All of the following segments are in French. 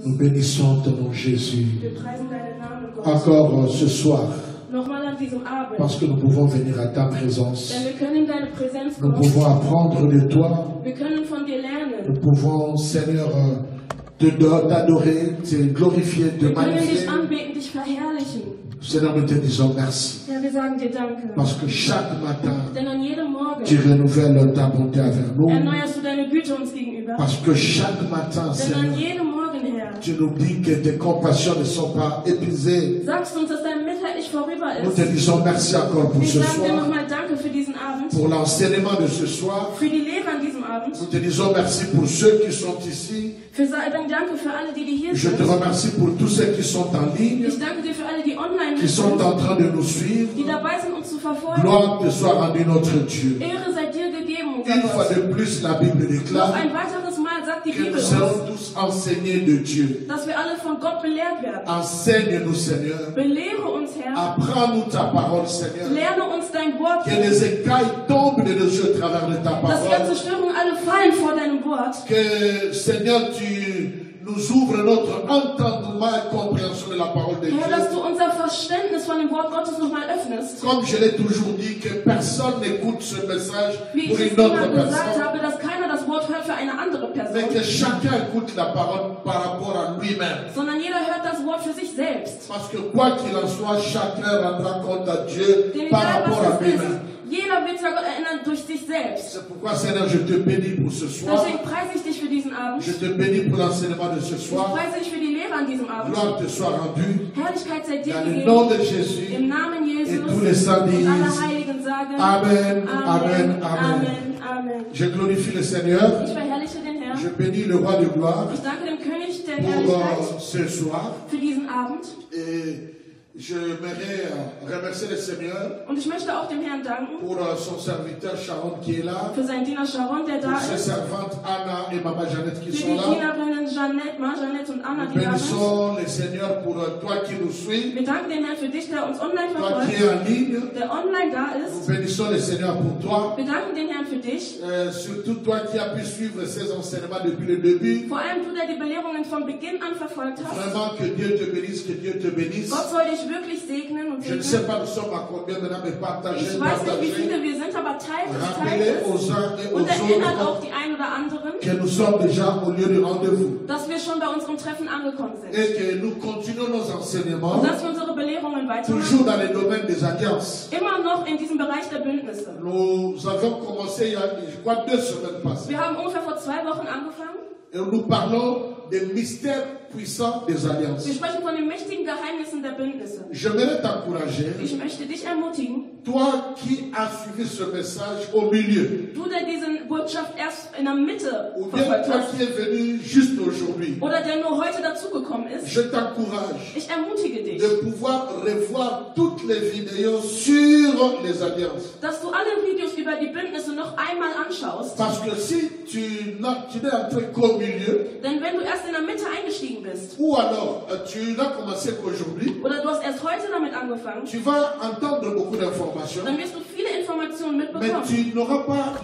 Nous bénissons ton nom, Jésus. Encore ce soir. Parce que nous pouvons venir à ta présence. Nous pouvons apprendre de toi. Nous pouvons, Seigneur, t'adorer, te glorifier, te magnifier. Seigneur, nous te disons merci. Parce que chaque matin, tu renouvelles ta bonté avec nous. Parce que chaque matin, Seigneur, tu nous dis que tes compassions ne sont pas épuisées. Nous te disons merci encore pour ce soir. Pour l'enseignement de ce soir. Nous te disons merci pour ceux qui sont ici. Je te remercie pour tous ceux qui sont en ligne, qui sont en train de nous suivre. Gloire te soit rendue notre Dieu. Une fois de plus, la Bible déclare que nous serons tous enseignés de Dieu. Enseigne-nous, Seigneur. Apprends-nous ta parole, Seigneur. Que les écailles tombent de nos yeux à travers de ta parole. Que, Seigneur, tu nous ouvres notre entendement et compréhension de la parole de Dieu. Comme je l'ai toujours dit, que personne n'écoute ce message pour une autre personne. Mais que chacun écoute la parole par rapport à lui-même. Parce que quoi qu'il en soit, chacun rendra compte à Dieu par rapport à lui-même. Jeder wird zwar Gott erinnern durch sich selbst. C'est pourquoi, Seigneur, je te bénis pour ce soir. Deswegen preise ich dich für diesen Abend. Je te bénis pour l'enseignement de ce soir. Ich preise dich für die Lehre an diesem Abend. Gloire te soit rendue. Herrlichkeit sei dir Dans le gegeben. nom de Jésus. Im Namen Jesus. Et tous les saints disent Und alle Heiligen sagen Amen, Amen, Amen, Amen. Amen, Amen. Je glorifie le Seigneur. Ich verherrliche den Herrn. Je bénis le roi de gloire Ich danke dem König der pour Herrlichkeit ce soir. für diesen Abend. Et j'aimerais remercier le Seigneur Und ich möchte auch dem Herrn danken pour son serviteur Sharon qui est là, für seinen Diener Sharon, der da pour ses ist, servantes Anna et Maman Jeannette qui für sont die là. Dienerinnen Jeannette, Jeannette und Anna, Nous die da sind. bénissons le Seigneur pour toi qui nous suis, Wir danken dem Herrn für dich, der uns online toi qui es verfolgt, en ligne. der online da Nous ist. bénissons le Seigneur pour toi, Wir danken dem Herrn für dich. surtout toi qui as pu suivre ces enseignements depuis le début. Vor allem du, der die Belehrungen von Beginn an verfolgt hast. Vraiment que Dieu te bénisse, que Dieu te bénisse. Gott soll dich wirklich segnen und Je ne segnen. sais pas nous sommes à combien maintenant, mais partagez, Ich weiß nicht, wie viele partagez. wir sind, aber teilt es, Rappelez teilt aux es. uns et aux Und erinnert auch autres die ein oder anderen, que nous sommes déjà au lieu du rendez-vous dass wir schon bei unserem Treffen angekommen sind. et que nous continuons nos enseignements Und dass wir unsere Belehrungen toujours weitermachen. dans le domaine des alliances. Immer noch in diesem Bereich der Bündnisse. Nous avons commencé il y a, je crois, 2 semaines passées. Wir haben ungefähr vor 2 Wochen angefangen. Et nous parlons des mystères puissants des alliances. Wir sprechen von den mächtigen Geheimnissen der Bündnisse. J'aimerais t'encourager, Ich möchte dich ermutigen, toi qui as suivi ce message au milieu, du, der diese Botschaft erst in der Mitte ou bien verfolgt toi hast, qui es venu juste aujourd'hui, oder der nur heute dazugekommen ist, je t'encourage ich ermutige dich, de pouvoir revoir toutes les vidéos sur les alliances. dass du alle Videos über die Bündnisse noch einmal anschaust. Parce que si tu n'es entré qu'au milieu, Denn wenn du erst in der Mitte eingestiegen bist, ou alors tu n'as commencé qu'aujourd'hui, oder du hast erst heute damit angefangen, tu vas entendre beaucoup d'informations, dann wirst du viele Informationen mais mitbekommen. tu n'auras pas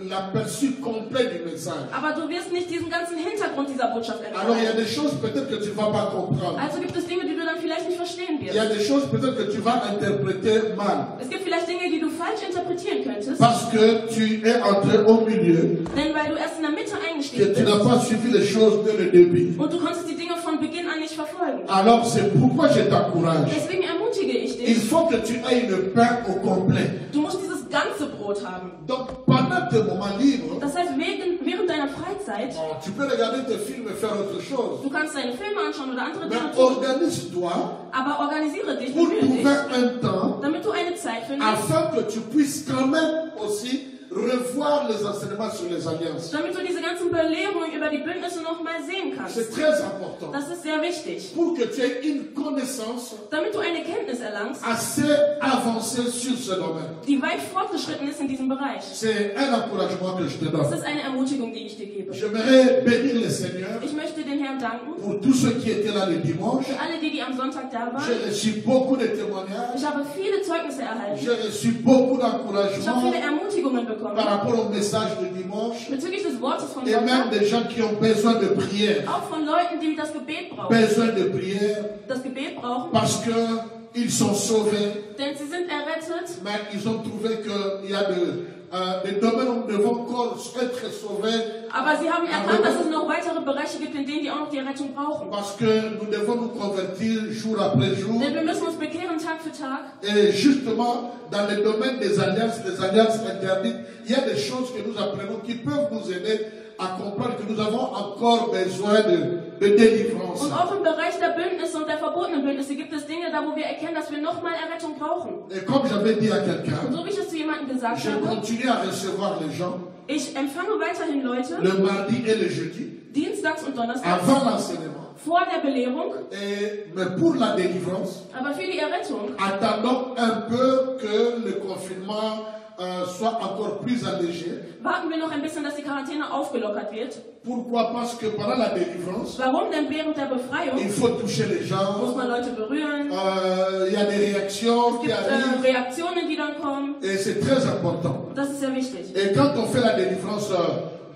l'aperçu complet du message. Aber du wirst nicht diesen ganzen Hintergrund dieser Botschaft Alors il y a erfahren. des choses peut-être que tu ne vas pas comprendre. Also gibt es Dinge, die du dann vielleicht nicht verstehen Il y a wirst. des choses peut-être que tu vas interpréter mal. Es gibt vielleicht Dinge, die du falsch interpretieren könntest, Parce que tu es entré au milieu, denn weil du erst in der Mitte que eingestiegen tu n'as bist pas suivi les choses dès le début. und du konntest die Dinge von Beginn an nicht verfolgen. Alors c'est pourquoi je t'encourage. Deswegen ermutige ich Il dich, faut que tu aies une pain au complet. du musst dieses ganze Brot haben. Donc pendant tes moments libres, Das heißt, während deiner Freizeit, tu peux regarder tes films et faire autre chose. du kannst deine Filme anschauen oder andere Mais Dinge tun, organise-toi aber organisiere dich, pour bemühe dich, trouver un temps damit du eine Zeit findest, afin que tu puisses quand même aussi revoir les enseignements sur les alliances. damit du diese ganzen Belehrungen über die Bündnisse nochmal sehen C'est kannst. très important. Das ist sehr wichtig. Pour que tu aies une connaissance Damit du eine Kenntnis erlangst, assez avancée sur ce domaine. die weit fortgeschritten ist in diesem Bereich. C'est un encouragement que je te Das donne. ist eine Ermutigung, die ich dir gebe. J'aimerais bénir le Seigneur Ich möchte den Herrn Herrn danken. Pour tous ceux qui étaient là le dimanche. Für alle, die am Sonntag da waren. J'ai reçu beaucoup de témoignages. Ich habe viele Zeugnisse erhalten. J'ai reçu beaucoup Ich habe d'encouragement viele Ermutigungen bekommen. par rapport au message du dimanche. Bezüglich des Wortes von Et même Sonntag. des gens qui ont besoin de prière. Auch von Leuten, die das Gebet brauchen. Besoin de prière. Das Gebet brauchen. Parce que ils sont sauvés. Denn sie sind errettet. Mais ils ont trouvé qu'il y a des domaines où nous devons encore être sauvés. Aber sie haben erkannt, dass es noch weitere Bereiche gibt, in denen die auch noch die Rettung brauchen. Parce que nous devons nous convertir jour après jour. Denn wir müssen uns bekehren Tag für Tag. Et justement, dans le domaine des alliances interdites, il y a des choses que nous apprenons qui peuvent nous aider à comprendre que nous avons encore besoin de délivrance. Und auch im Bereich der Bündnisse und der verbotenen Bündnisse gibt es Dinge da, wo wir erkennen, dass wir nochmal Errettung brauchen. Et comme j'avais dit à quelqu'un, Und so wie ich es zu jemandem gesagt je habe, continue à recevoir les gens ich empfange weiterhin Leute, le mardi et le jeudi, dienstags und donnerstags, avant l'enseignement. vor der Belehrung, Mais pour la délivrance, aber für die Errettung attendons un peu que le confinement soit encore plus allégé. warten wir noch ein bisschen, dass die Quarantäne aufgelockert wird. Pourquoi? Parce que pendant la délivrance, Warum denn während der Befreiung il faut toucher les gens. muss man Leute berühren? Il y a des réactions Es qui gibt arrivent. Reaktionen, die dann kommen. Et c'est très important. Das ist sehr wichtig. Et quand on fait la délivrance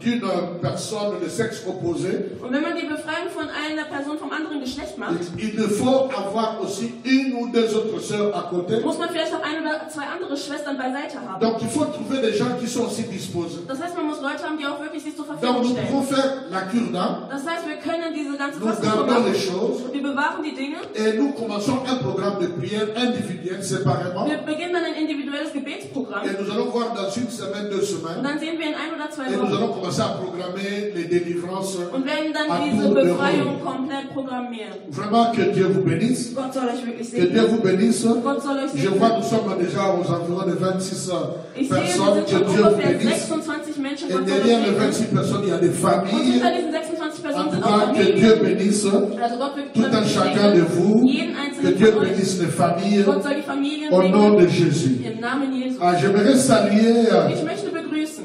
d'une personne de sexe opposé, Und wenn man die Befreiung von einer Person vom anderen Geschlecht macht, il faut avoir aussi une ou deux autres sœurs à côté. muss man vielleicht auch ein oder zwei andere Schwestern beiseite haben. Donc il faut trouver des gens qui sont aussi disposés. Das heißt, man muss Leute haben, die auch wirklich sich zur Donc Verfügung nous stellen. pouvons faire la cure d'âme, Das heißt, wir können diese ganze nous Kostenprogramm, gardons les choses wir bewahren die Dinge. et nous commençons un programme de prière individuel séparément. Wir beginnen dann ein individuelles Gebetsprogramm. Et nous allons voir dans une semaine, 2 Und semaines. dann sehen wir in ein oder zwei Et nous Wochen. allons commencer à programmer les délivrances Und werden dann à diese tour de Befreiung rôle. komplett programmieren. Vraiment que Dieu vous bénisse. Gott soll euch wirklich Que Dieu segnen. vous bénisse. Gott soll euch Je vois segnen. nous sommes déjà aux environs de 26 Ich sehe, wir personnes. sind Que schon Dieu vous ungefähr bénisse. 26 Menschen. Et Gott soll euch derrière les segnen. 26 personnes, il y a des Und familles. hinter diesen 26 En Personen tout sind auch cas, que Dieu Familien. bénisse Also Gott wird tout un chacun de vous. jeden Que einzelnen Dieu von euch. bénisse les familles. Gott soll die Familien Au nom de segnen. Jésus. Im Namen Jesu. J'aimerais saluer. Ich möchte begrüßen.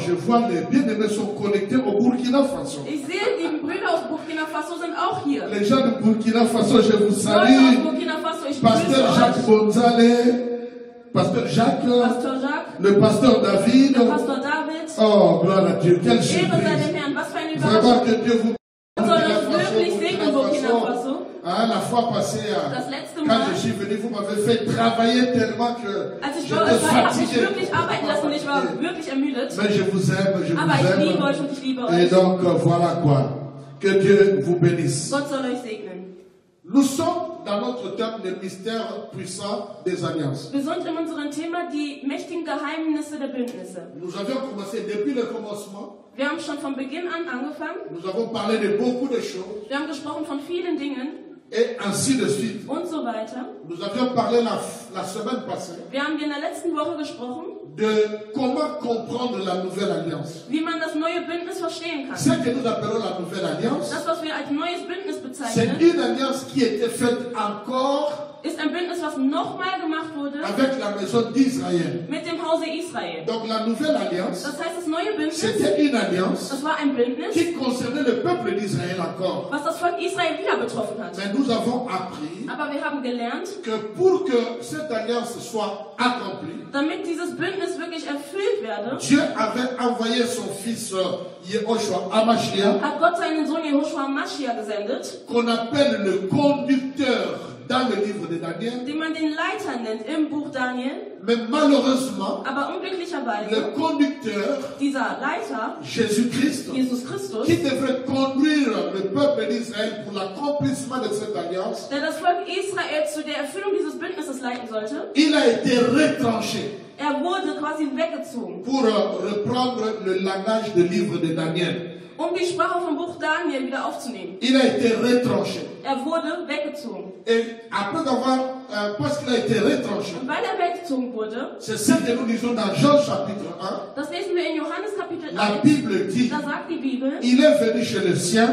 Je vois les bien-aimés sont connectés au Burkina Faso. Ich sehe, die Brüder aus Burkina Faso sind auch hier. Les gens de Burkina Faso, je vous Leute aus salue. Burkina Faso, ich Pasteur begrüße Jacques euch. Bonzale, Pasteur Jacques, Pastor Jacques, le pasteur David. der Pastor David. Oh, gloire à Dieu, quelle Ehre sei surprise. dem Herrn, was für eine Vraiment Überraschung. que Dieu vous Gott soll euch wirklich segnen, Burkina Faso. La fois passée, Das letzte quand Mal, je suis venu, vous m'avez fait travailler tellement que als ich bei j'étais euch war, habe ich fatigué. wirklich arbeiten lassen und ich war wirklich ermüdet. Mais je vous aime, je Aber ich liebe vous euch und ich liebe aime. Et euch. donc, voilà quoi. Que Dieu vous bénisse. Gott soll euch segnen. Nous sommes dans notre thème le mystère puissant des alliances. Wir sind in unserem Thema die mächtigen Geheimnisse der Bündnisse. Nous avions commencé depuis le commencement. Wir haben schon von Beginn an angefangen. Nous avons parlé de beaucoup de choses. Wir haben gesprochen von vielen Dingen Et ainsi de suite. und so weiter. Nous avions parlé la semaine passée Wir haben in der letzten Woche gesprochen, de comment comprendre la nouvelle alliance. wie man das neue Bündnis verstehen kann. Ce que nous appelons la nouvelle alliance, Das, was wir als neues Bündnis c'est bezeichnen, une alliance qui était faite encore ist ein Bündnis, was nochmal gemacht wurde avec la maison d'Israël. mit dem Hause Israel. Donc la nouvelle alliance, Das heißt, das neue Bündnis, c'était une alliance das war ein Bündnis, qui concernait le peuple d'Israël encore. was das Volk Israel wieder betroffen hat. Mais nous avons appris Aber wir haben gelernt, que pour que cette alliance soit accomplie, damit dieses Bündnis wirklich erfüllt werde, Dieu avait envoyé son fils Yehoshua Hamashiach, hat Gott seinen Sohn Jehoshua Maschia gesendet, qu'on appelle le conducteur dans le livre de Daniel. den man den Leiter nennt im Buch Daniel. Mais malheureusement, Aber unglücklicherweise, le conducteur, dieser Leiter, Jésus-Christ, Jesus Christus, qui devrait conduire le peuple d'Israël pour l'accomplissement de cette alliance, der das Volk Israel zu der Erfüllung dieses Bündnisses leiten sollte, il a été retranché. er wurde quasi weggezogen. Pour reprendre le langage du livre de Daniel, Um die Sprache vom Buch Daniel wieder aufzunehmen. il a été retranché. Er wurde weggezogen. Et après avoir, parce qu'il a été retranché, Und weil er weggezogen wurde, c'est ce que nous lisons dans Jean chapitre 1, das lesen wir in Johannes Kapitel la 1, Bible dit, da sagt die Bibel, il est venu chez les siens,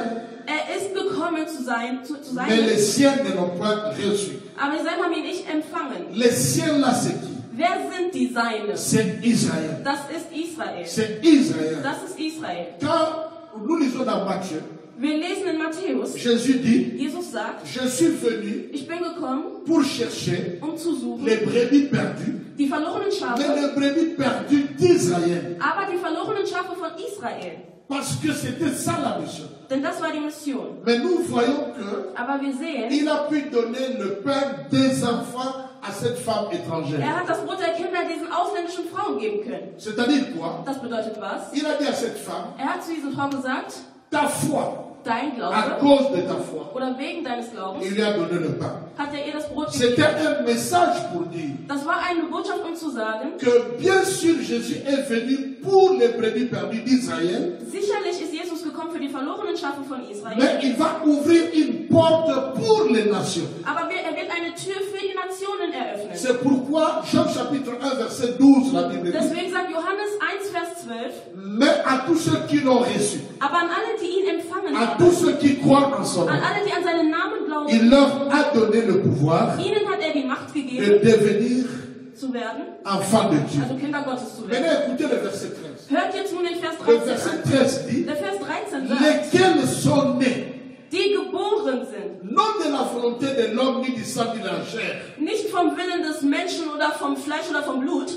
er ist gekommen zu sein, zu mais les sein, siens ne l'ont pas reçu. aber die Seinen haben ihn nicht empfangen. Les siens là, c'est qui? Wer sind die Seine? C'est Israël. Das ist Israel. C'est Israël. Das ist Israel. Quand nous lisons dans Matthieu, Wir lesen in Matthäus. Jésus dit, Jesus sagt, je suis venu ich bin gekommen, pour chercher zu suchen, les brebis perdues, die verlorenen Schafe, mais les brebis perdues d'Israël. aber die verlorenen Schafe von Israel. Parce que c'était ça la mission. Denn das war die Mission. Mais nous voyons que Aber wir sehen, il a pu donner le pain des enfants à cette femme étrangère. hat das Brot der Kinder diesen ausländischen Frauen geben können. C'est-à-dire quoi? Das bedeutet was? Il a dit à cette femme, Hat zu diesen Frauen gesagt, ta foi, dein à Glaube cause de ta foi, oder wegen deines Glaubens il lui a donné le pain. hat ihr das Brot C'était gegeben. un message pour dire Das war eine Botschaft, um zu sagen, que bien sûr Jésus est venu pour les brebis perdues d'Israël, sicherlich ist Jesus gekommen für die verlorenen Schafe von mais Israel, il va ouvrir une porte pour les nations. aber er wird eine Tür für die Nationen eröffnen. C'est pourquoi Jean chapitre 1 verset 12 la Bible dit, Deswegen sagt Johannes 1, Vers 12, mais à tous ceux qui l'ont reçu, aber an alle, die ihn empfangen à haben, tous ceux qui croient en son nom, an alle, die an seinen Namen glauben, il leur a donné le pouvoir ihnen hat er die Macht de gegeben, devenir zu werden, enfants de Dieu. also Kinder Gottes zu werden. Maintenant écoutez le verset 13. Hört jetzt nun den Vers Le 13 verset an. 13 dit, Der Vers 13 sagt, lesquels sont nés, die geboren sind, non de la volonté de l'homme ni du sang ni de la chair, nicht vom Willen des Menschen oder vom Fleisch oder vom Blut,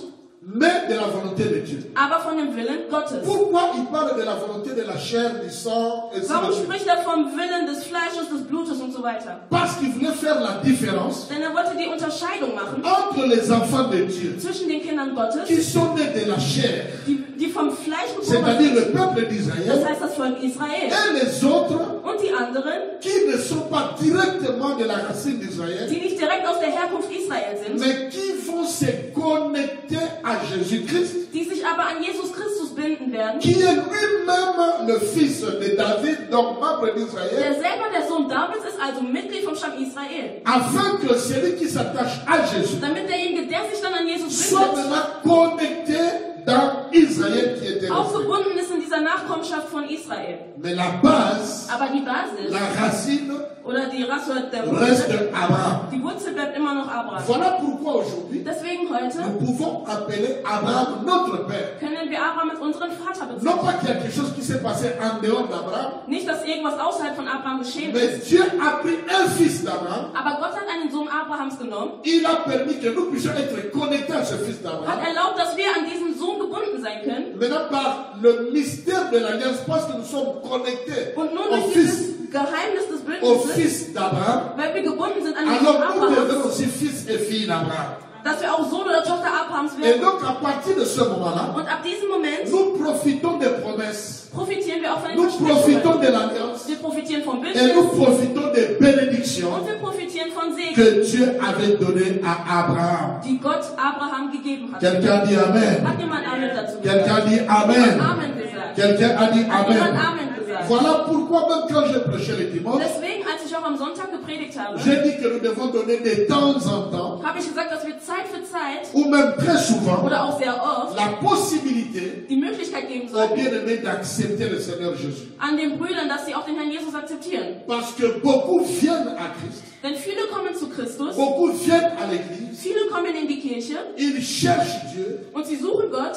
mais de la volonté de Dieu. aber von dem Willen Gottes. Pourquoi il parle de la volonté de la chair, du sang et Warum de suite? spricht er vom Willen des Fleisches, des Blutes und so weiter? Parce qu'il voulait faire la différence Denn er wollte die Unterscheidung machen entre les enfants de Dieu zwischen den Kindern Gottes, qui sont nés de la chair, die vom Fleisch geboren c'est-à-dire le sind, peuple das d'Israël, heißt das Volk Israel, et les autres und die anderen, qui ne sont pas directement de la racine d'Israël, die nicht direkt aus der Herkunft Israel sind, mais qui vont se connecter à Jésus-Christ, die sich aber an Jesus Christus binden werden, qui est lui-même le fils de David, donc membre der d'Israël, selber der Sohn Davids ist, also Mitglied vom Stamm Israel, afin que celui qui s'attache à Jésus damit derjenige, der sich dann an Jesus soit bindet, maintenant connecté dans Israël qui était auch resté. verbunden ist in dieser Nachkommenschaft von Israel. Mais la base, Aber die Basis la racine oder die Rasse der reste Wurzel, Abraham. die Wurzel bleibt immer noch Abraham. Voilà pourquoi aujourd'hui, Deswegen heute nous pouvons appeler Abraham notre père. können wir Abraham als unseren Vater Non bezeichnen. pas qu'il y a quelque chose qui s'est passé en dehors d'Abraham, Nicht, dass irgendwas außerhalb von Abraham geschehen ist, mais Dieu a pris un fils d'Abraham. aber Gott hat einen Sohn Abrahams genommen, Il a permis que nous puissions être connectés à ce fils hat d'Abraham. erlaubt, dass wir an diesen Sohn gebunden sein können. Maintenant, par le mystère de l'alliance, parce que nous sommes connectés Und nun au durch fils, dieses Geheimnis des au Bündnisses, fils d'Abraham, weil wir gebunden sind an den Sohn alors nous devenons Abrahams, aussi fils et filles d'Abraham. dass wir auch Sohn oder Tochter Abrahams Et werden. donc, à partir de ce moment-là, Und ab diesem Moment nous profitons des promesses, profitieren wir auch von den nous profitons Versprechungen. de l'alliance Wir profitieren vom et Bündnis nous profitons des bénédictions und wir profitieren von Segen, que Dieu avait données à Abraham. die Gott Abraham gegeben hat. Quelqu'un dit Amen. Hat jemand Amen dazu Quelqu'un gesagt? dit Amen. Amen gesagt. Quelqu'un a dit Hat jemand Amen. Amen gesagt? Voilà pourquoi même quand je prêchais le dimanche, Deswegen, als ich auch am Sonntag gepredigt habe, j'ai dit que nous devons donner de temps en temps, habe ich gesagt, dass wir Zeit für Zeit ou même très souvent, oder auch sehr oft la possibilité die Möglichkeit geben aux sollten, bien-aimés d'accepter le Seigneur Jésus. an den Brüdern, dass sie auch den Herrn Jesus akzeptieren. Parce que beaucoup viennent à Christ, Denn viele kommen zu Christus, beaucoup viennent à l'église, viele kommen in die Kirche ils cherchent Dieu und sie suchen Gott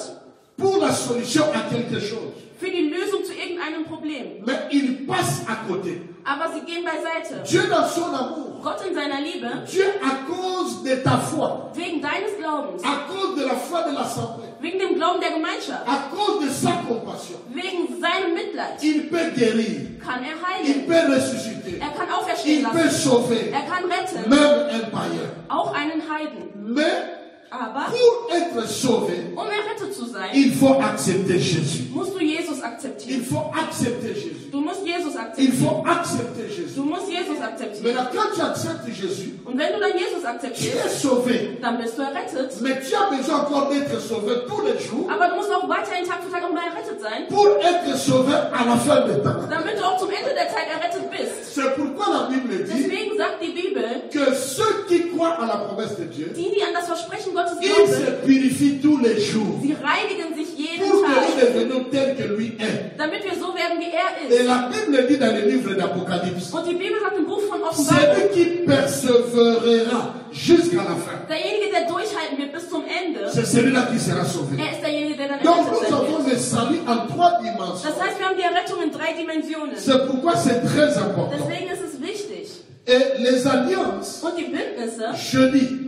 pour la solution à quelque chose. für die Lösung zu irgendeinem Problem. Mais ils passent à côté. Aber sie gehen beiseite. Dieu dans son amour, Gott in seiner Liebe, Dieu à cause de ta foi, wegen deines Glaubens, à cause de la foi de l'assemblée, wegen dem Glauben der Gemeinschaft, à cause de sa compassion, wegen seinem Mitleid, il peut guérir, kann er il heilen. peut ressusciter, Er kann auferstehen il peut lassen. sauver, Er kann retten. même un païen. Auch einen Heiden. Mais Aber pour être sauvé, um errettet zu sein, il faut accepter Jésus. musst du Jesus Il akzeptieren. faut accepter Jésus. Du musst Jesus Il akzeptieren. faut accepter Jésus. Du musst Jesus akzeptieren. Maintenant, quand tu acceptes Jésus, Und wenn du dann Jesus tu akzeptierst, es sauvé. dann bist du errettet. Mais tu as besoin encore d'être sauvé tous les jours Aber du musst auch weiterhin Tag für Tag immer errettet sein, pour être sauvé à la fin des temps. damit du auch zum Ende der Zeit errettet bist. C'est pourquoi la Bible dit Deswegen sagt die Bibel, que ceux qui croient à la promesse de Dieu, die an das Versprechen Gottes ils glauben, se purifient tous les jours sie reinigen sich jeden pour que nous Tag, devenions tels que lui est. damit wir so werden, wie er Et ist. la Bible dit dans le livre d'Apocalypse, Und die Bibel sagt im Buch von Offenbarung, celui qui persévérera jusqu'à la fin. Derjenige, der durchhalten wird bis zum Ende. C'est celui-là qui sera sauvé. Er ist derjenige, der dann Donc errettet nous avons wird. le salut en 3 dimensions. Das heißt, wir haben die Errettung in 3 Dimensionen. C'est pourquoi c'est très important. Deswegen ist es wichtig. Et les alliances, Und die Bündnisse, jeudi,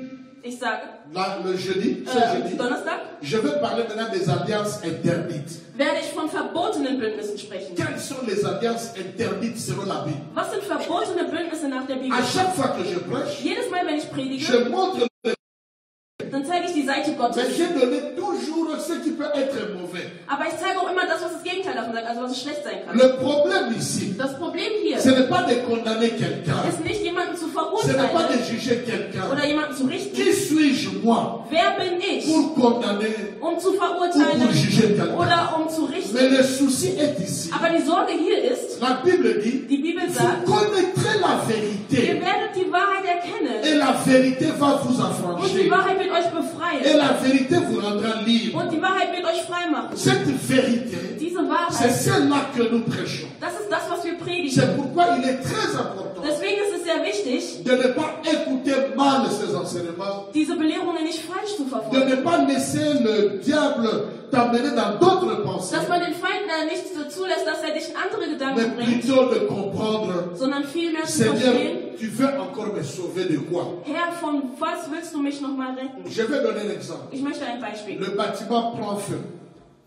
ich sage, là, le jeudi, ce jeudi, Donnerstag, je vais parler maintenant des alliances interdites. werde ich von verbotenen Bündnissen sprechen. Quelles sont les alliances interdites selon la Bible? Was sind verbotene Bündnisse nach der Bibel? À chaque fois que je prêche, Jedes Mal, wenn ich predige, je montre, dann zeige ich die Seite mais Gottes. j'ai donné toujours ce qui peut être mauvais. Aber ich zeige auch immer das, was das Gegenteil davon sagt, also was es schlecht sein kann. Le problème ici, Das Problem hier ce n'est pas de condamner quelqu'un, ist nicht, jemanden zu ce n'est pas de verurteilen juger quelqu'un. oder jemanden zu richten. Qui suis-je moi Wer bin ich, pour condamner um zu ou verurteilen pour juger quelqu'un? oder um zu richten? Mais le souci est ici. Aber die Sorge hier ist, La Bible dit, die Bibel vous sagt, connaîtrez la ihr vérité werdet die Wahrheit erkennen et la vérité va vous und die affranchir Wahrheit wird euch et befreien la vérité vous rendra libre. und die Wahrheit wird euch frei machen. Cette vérité, Diese c'est Wahrheit, celle-là que nous prêchons. das ist das, was wir C'est predigen. pourquoi il est très important Deswegen ist es sehr wichtig, de ne pas écouter mal ces enseignements, diese Belehrungen nicht falsch zu de verfolgen. ne pas laisser le diable t'amener dans d'autres pensées, Dass man den Feind nicht so zulässt, dass er dich in andere mais Gedanken bringt, plutôt de comprendre, sondern vielmehr zu Seigneur, verstehen, tu veux encore me sauver de quoi? Herr, von was willst du mich nochmal retten? Je vais donner un exemple. Ich möchte ein Beispiel. Le bâtiment prend feu.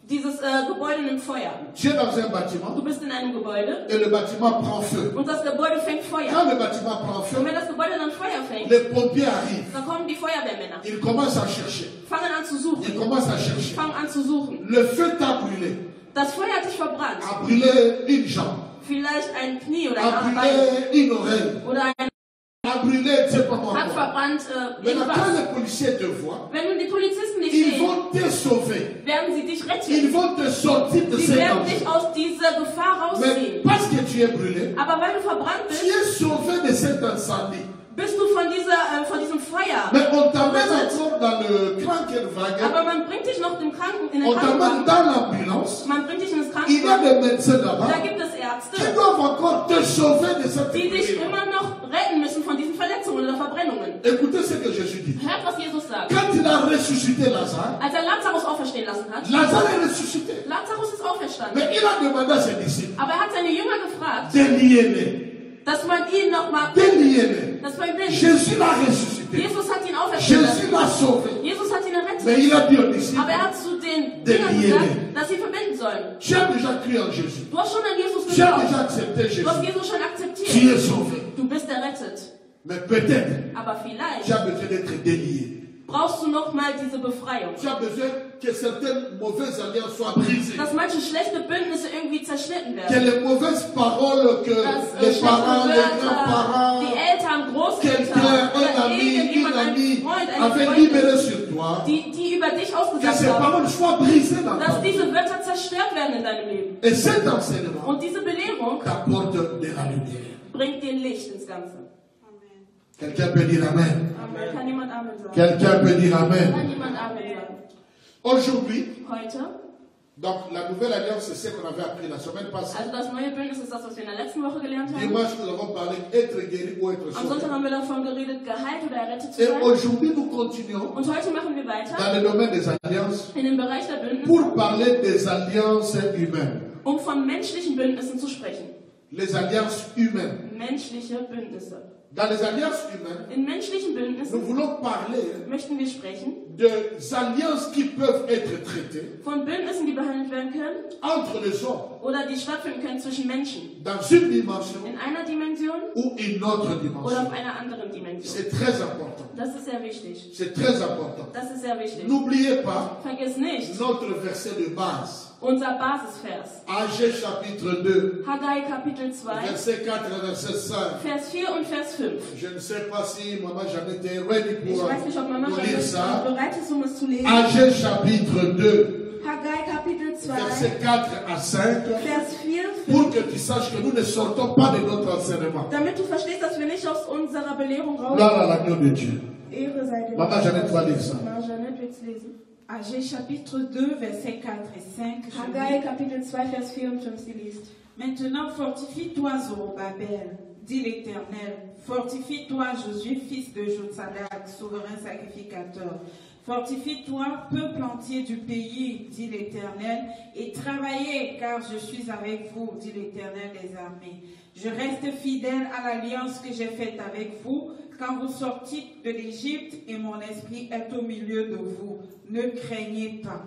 Dieses Gebäude nimmt Feuer. Tu es dans un bâtiment Du bist in einem Gebäude et le bâtiment prend feu. und das Gebäude fängt Feuer. Quand le bâtiment prend feu, Und wenn das Gebäude dann Feuer fängt, les pompiers arrivent. dann kommen die Feuerwehrmänner, Ils commencent à chercher. fangen an zu Ils suchen, commencent à chercher. fangen an zu suchen. Le feu t'a brûlé. Das Feuer hat dich verbrannt. A brûlé une jambe. Vielleicht ein Knie oder A ein Bein brûlé une oreille. oder ein A brûlé, je sais pas moi. hat verbrannt Maintenant, quand irgendwas. les policiers te voient, Wenn nun die Polizisten dich ils sehen, vont te sauver. werden sie dich Ils retten. vont te sortir de Sie ces werden dangers. dich aus dieser Gefahr Mais rausziehen. parce que tu es brûlé, Aber weil du verbrannt tu bist, es sauvé de cet incendie. bist du von diesem Feuer. Mais on t'amène encore dans le Krankenwagen. Aber man bringt dich noch in den On t'amène Krankenwagen. dans l'ambulance. Man bringt dich ins Il y a Krankenhaus. des médecins là-bas Da gibt es qui Ärzte, doivent encore te sauver de cette die dich brûlure. immer noch retten müssen von diesen Verletzungen oder Verbrennungen. Écoutez ce que Jésus dit. Hört, was Jesus sagt. Quand il a ressuscité Lazare, Als er Lazarus auferstehen lassen hat, Lazare est ressuscité. Lazarus ist auferstanden. Mais il a demandé à ses disciples Aber er hat seine Jünger gefragt, de lier-les. dass man ihn nochmal, De lier-les. dass man ihn, Jésus l'a ressuscité. Jesus hat ihn auferstehen Jésus lassen. l'a sauvé. Jesus hat ihn Mais errettet. il a dit aux disciples, Aber er hat zu den Der Jüngern Liebe. gesagt, dass sie verbinden sollen. tu as déjà cru en Jésus. Du hast schon an Jesus Tu as déjà geglaubt. accepté Jésus. Du hast Jesus schon Tu akzeptiert. es sauvé. Du bist errettet. Mais peut-être, Aber tu vielleicht as besoin d'être délié. brauchst du nochmal diese Befreiung. Tu as besoin que certaines mauvaises alliances soient brisées. Dass manche schlechte Bündnisse irgendwie zerschnitten Que werden. les mauvaises paroles que Dass les schlechte parents, les Wörter, grands-parents, die Eltern, quelqu'un, Großeltern un oder ami, irgendjemand, une ein amie Freund, eine avait Freundin, libéré sur toi, die über dich que ausgesagt ces haben, paroles soient brisées dans ta dass vie. diese Wörter zerstört werden in deinem Leben. Et cet enseignement Und diese Belehrung t'apporte de la lumière. bringt dir Licht ins Ganze. Quelqu'un peut dire Amen. Amen. Kann jemand Amen sagen? Quelqu'un peut dire Amen. Kann jemand Amen sagen? Aujourd'hui, Heute, donc la nouvelle alliance, c'est ce qu'on avait appris la semaine passée. also das neue Bündnis ist das, was wir in der letzten Woche gelernt haben. Dimanche, nous avons parlé être guéri ou être Am sauvé. Sonntag haben wir davon geredet, geheilt oder errettet zu Et sein. aujourd'hui, nous continuons Und heute machen wir weiter dans le domaine des alliances in dem Bereich der Bündnisse, pour parler des alliances humaines. um von menschlichen Bündnissen zu sprechen. Les alliances humaines. Menschliche Bündnisse. Dans les alliances humaines, In menschlichen nous Bündnissen voulons parler möchten wir sprechen des alliances qui peuvent être traitées von Bündnissen, die behandelt werden können entre les hommes oder die stattfinden können zwischen Menschen. dans une dimension In einer Dimension ou une autre oder auf dimension. einer anderen Dimension. C'est très important. Das ist sehr wichtig. C'est très important. Das ist sehr wichtig. N'oubliez pas Vergiss nicht notre verset de base. unser Basisvers. Agé chapitre 2, Haggai Kapitel 2, verset 4 et verset 5. Vers 4 und Vers 5. Je ne sais pas si Maman Jeannette est ready Ich pour weiß nicht, ob Mama nous lire ça. bereit ist, um es zu lesen. Agé chapitre 2, Haggai Kapitel 2, verset 4 à 5. Vers 4, 5. Pour que tu saches que nous ne sortons pas de notre enseignement. Damit du verstehst, dass wir nicht aus unserer Belehrung raus. Gloire à l'agneau de Dieu. Ehre sei dem. Maman Jeannette va lire ça. Mama Jeannette wird es lesen. Agé chapitre 2, versets 4 et 5. je Haggai lis. Kapitel 2, Vers 4 und 5, sie liest. Maintenant fortifie-toi, Zorobabel. dit l'Éternel. Fortifie-toi, Josué, fils de Jotsadak, souverain sacrificateur. Fortifie-toi, peuple entier du pays, dit l'Éternel, et travaillez, car je suis avec vous, dit l'Éternel des armées. Je reste fidèle à l'alliance que j'ai faite avec vous, quand vous sortîtes de l'Égypte, et mon esprit est au milieu de vous. Ne craignez pas.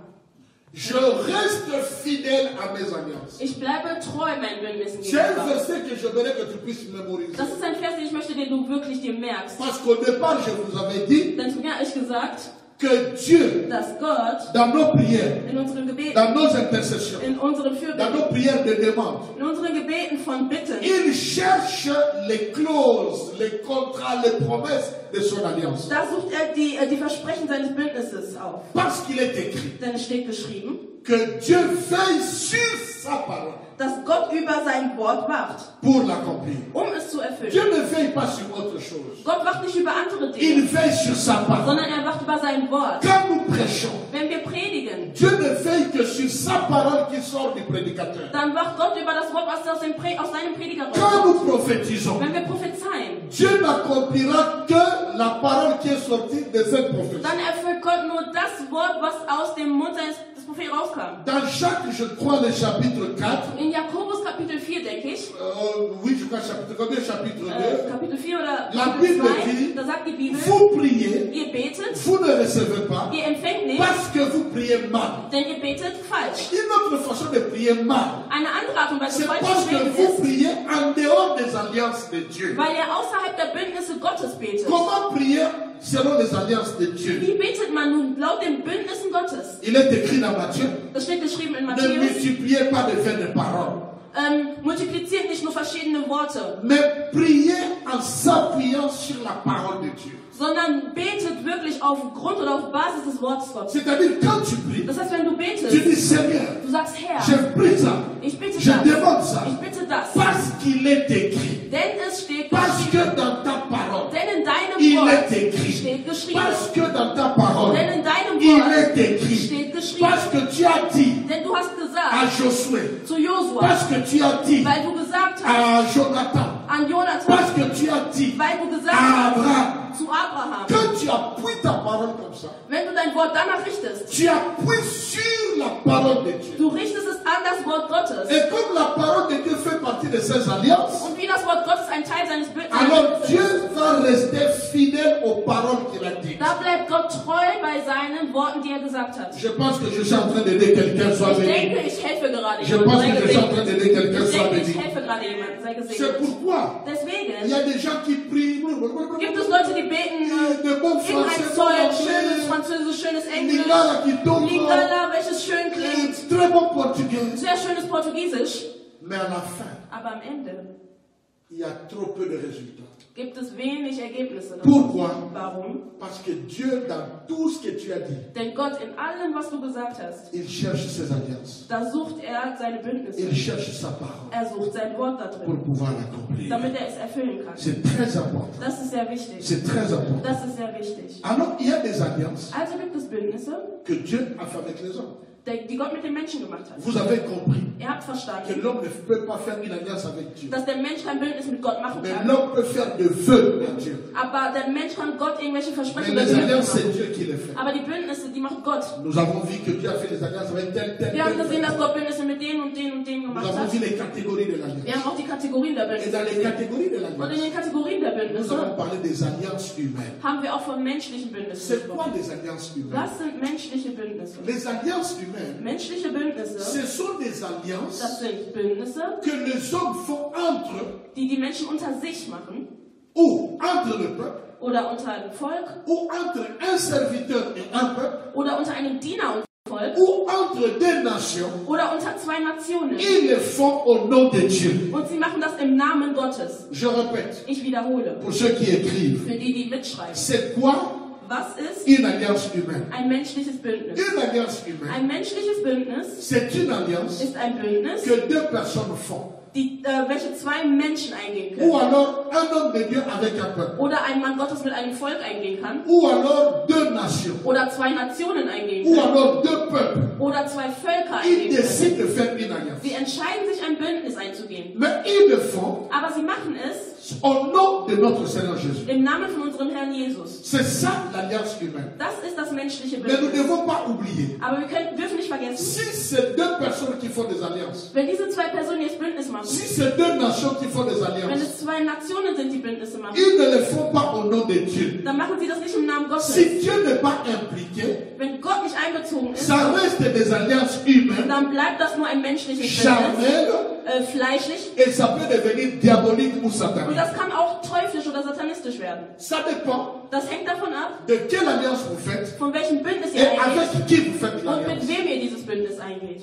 Je reste fidèle à mes alliances. Ich bleibe treu meinen Bündnissen C'est un verset que je voudrais que tu puisses mémoriser. Das ist ein Vers, den ich möchte, den du wirklich dir merkst. Parce qu'au départ, je vous avais dit Denn zu mir habe ich gesagt, que Dieu, dass Gott dans nos prières, in unseren Gebeten, dans nos intercessions, in unseren dans Fürbitten, nos prières de demande, in unseren Gebeten von Bitten, il cherche les clauses, les contrats, les promesses de son alliance. da sucht er die Versprechen seines Bündnisses auf. Parce qu'il est écrit Denn es steht geschrieben, que Dieu veille sur sa parole dass Gott über sein Wort wacht, pour l'accomplir. es zu erfüllen. Dieu ne veille pas sur autre chose. Gott wacht nicht über andere Il Dinge, veille sur sa parole. sondern er wacht über sein Wort. Quand nous prêchons, Wenn wir predigen, Dieu ne veille que sur sa parole qui sort du prédicateur. dann wacht Gott über das Wort, was aus seinem Prediger Quand rauskommt. nous prophétisons, Wenn wir prophezeien, Dieu n'accomplira que la parole qui est sortie de cette prophétie. dann erfüllt Gott nur das Wort, was aus dem Mund des Propheten rauskam. Dans Jacques, je crois, le chapitre 4, In Jakobus Kapitel 4, denke ich, oui, je crois, chapitre 2, Kapitel 4 oder La Kapitel Bible 2, dit, da sagt die Bibel, vous priez, ihr betet, vous ne recevez pas, ihr empfängt nicht, parce que vous priez mal. denn ihr betet falsch. Une autre façon de prier mal, Eine andere Art und Weise, c'est falsch parce zu que beten vous ist, priez en dehors des alliances de Dieu. weil ihr außerhalb der Bündnisse Gottes betet. Comment prier selon les alliances de Dieu? Wie betet man nun laut den Bündnissen Gottes? Il est écrit dans Matthieu, Das steht geschrieben in ne Matthäus. multipliez pas de vaines paroles, Multipliziert nicht nur verschiedene Worte, mais priez en s'appuyant sur la parole de Dieu. sondern betet wirklich auf Grund oder auf Basis des Wortes Gottes. C'est-à-dire, quand tu pries, Das heißt, wenn du tu betest, dis Seigneur, du sagst, Herr, je prie ça, ich bitte je das, demande ça, ich bitte das, parce qu'il est écrit, denn es steht parce que geschrieben, dans ta parole, denn in deinem il Wort est écrit, steht geschrieben, parce que dans ta parole, denn in deinem il Wort est écrit, steht geschrieben, parce que tu as dit denn du hast à gesagt Josué, zu Josua, parce que tu as dit weil du gesagt hast à Jonathan, an Jonathan, parce que tu as dit weil du gesagt à hast Abraham, zu Abraham, quand tu appuies ta parole comme ça, wenn du dein Wort danach richtest, tu appuies sur la parole de Dieu. du richtest es an das Wort Gottes. Et comme la parole de Dieu fait partie de ses alliances, Und wie das Wort Gottes ein Teil seines alors Bündnisses Dieu ist, va rester fidèle aux paroles qu'il a dites. da bleibt Gott treu bei seinen Worten, die er gesagt hat. Je pense que je suis en train d'aider quelqu'un, soit Ich béni. denke, ich helfe gerade Je pense jemandem, que sei je suis en train gesegnet. d'aider quelqu'un, Ich soit denke, ich béni. helfe gerade jemandem, sei C'est gesegnet. pourquoi il y Deswegen a des gens qui prient gibt es Leute, die beten de bon in ein français, Deutsch, schönes Französisch, schönes Englisch, Lingala qui tombe, Lingala, welches schön klingt, très bon portugais. sehr schönes Portugiesisch, Mais à la fin, aber am Ende il y a trop peu de résultats. gibt es wenig Ergebnisse. Pourquoi? Warum? Parce que Dieu, dans tout ce que tu as dit, Denn Gott in allem, was du gesagt hast, il cherche ses alliances. da sucht er seine Bündnisse. Il cherche sa parole Er sucht sein Wort da pour drin, pouvoir l'accomplir. damit er es erfüllen kann. C'est très important. Das ist sehr wichtig. C'est très important. Das ist sehr wichtig. Alors, il y a des alliances Also gibt es Bündnisse, que Dieu a fait avec les hommes. die Gott mit den Menschen gemacht hat. Vous avez compris Ihr habt que verstanden, l'homme ne peut pas faire une alliance avec Dieu. dass der Mensch kein Bündnis mit Gott machen Mais kann. l'homme peut faire de vœux à Dieu. Aber der Mensch kann Gott irgendwelche Mais Versprechen les dafür alliances, c'est machen. Dieu qui les fait. Aber die Bündnisse, die macht Gott. Nous avons vu que Dieu a fait des alliances avec tel. Wir haben gesehen, dass Gott Bündnisse mit denen und denen und denen Nous gemacht avons vu hat. les catégories de Wir l'alliance. haben auch die Kategorien der Et Bündnisse dans les gesehen. catégories de Und in l'alliance, den Kategorien der nous Bündnisse avons parlé des alliances humaines. haben wir auch von menschlichen Bündnissen C'est quoi gesprochen. des alliances humaines? Was sind menschliche Bündnisse? Les alliances humaines, Menschliche Bündnisse, ce sont des alliances das sind Bündnisse, que les hommes font entre die Menschen unter sich machen ou entre le peuple oder unter einem Volk ou entre un serviteur et un peuple oder unter einem Diener und Volk ou entre deux nations. oder unter zwei Nationen. Ils le font au nom de Dieu. Und sie machen das im Namen Gottes. Je répète, Ich wiederhole, pour ceux qui écrivent, für die, die mitschreiben. c'est quoi Was ist une alliance humaine? ein menschliches Bündnis? Une alliance humaine, Ein menschliches Bündnis c'est une alliance ist ein Bündnis, que deux personnes font. welche zwei Menschen eingehen Ou können. alors un homme de Dieu avec un peuple. Oder ein Mann Gottes mit einem Volk eingehen kann. Ou alors deux nations. Oder zwei Nationen eingehen Ou können. alors deux peuples. Oder zwei Völker Ils eingehen können. décident de faire une alliance. Sie entscheiden sich, ein Bündnis einzugehen. Mais ils le font Aber sie machen es Au nom de notre Seigneur Jésus. Im Namen von unserem Herrn Jesus. C'est ça l'alliance humaine. Das ist das menschliche Mais nous ne Bündnis. devons pas oublier. Aber wir dürfen nicht vergessen, Si c'est deux personnes qui font des alliances, wenn diese zwei Personen jetzt Bündnis machen, si c'est deux nations qui font des wenn alliances, es zwei Nationen sind, die Bündnisse machen, ils ne le font pas au nom de Dieu. dann machen sie das nicht im Namen Gottes. Si Dieu n'est pas impliqué, Wenn Gott nicht einbezogen ist, ça reste des alliances humaines, dann bleibt das nur ein menschliches Bündnis, charnelles, fleischlich, et ça peut devenir diabolique ou und satanique. das kann auch teuflisch oder satanistisch werden. Ça dépend Das hängt davon ab, de quelle alliance vous faites von welchem Bündnis et ihr eingeht avec qui vous faites und l'alliance. mit wem ihr dieses Bündnis eingeht.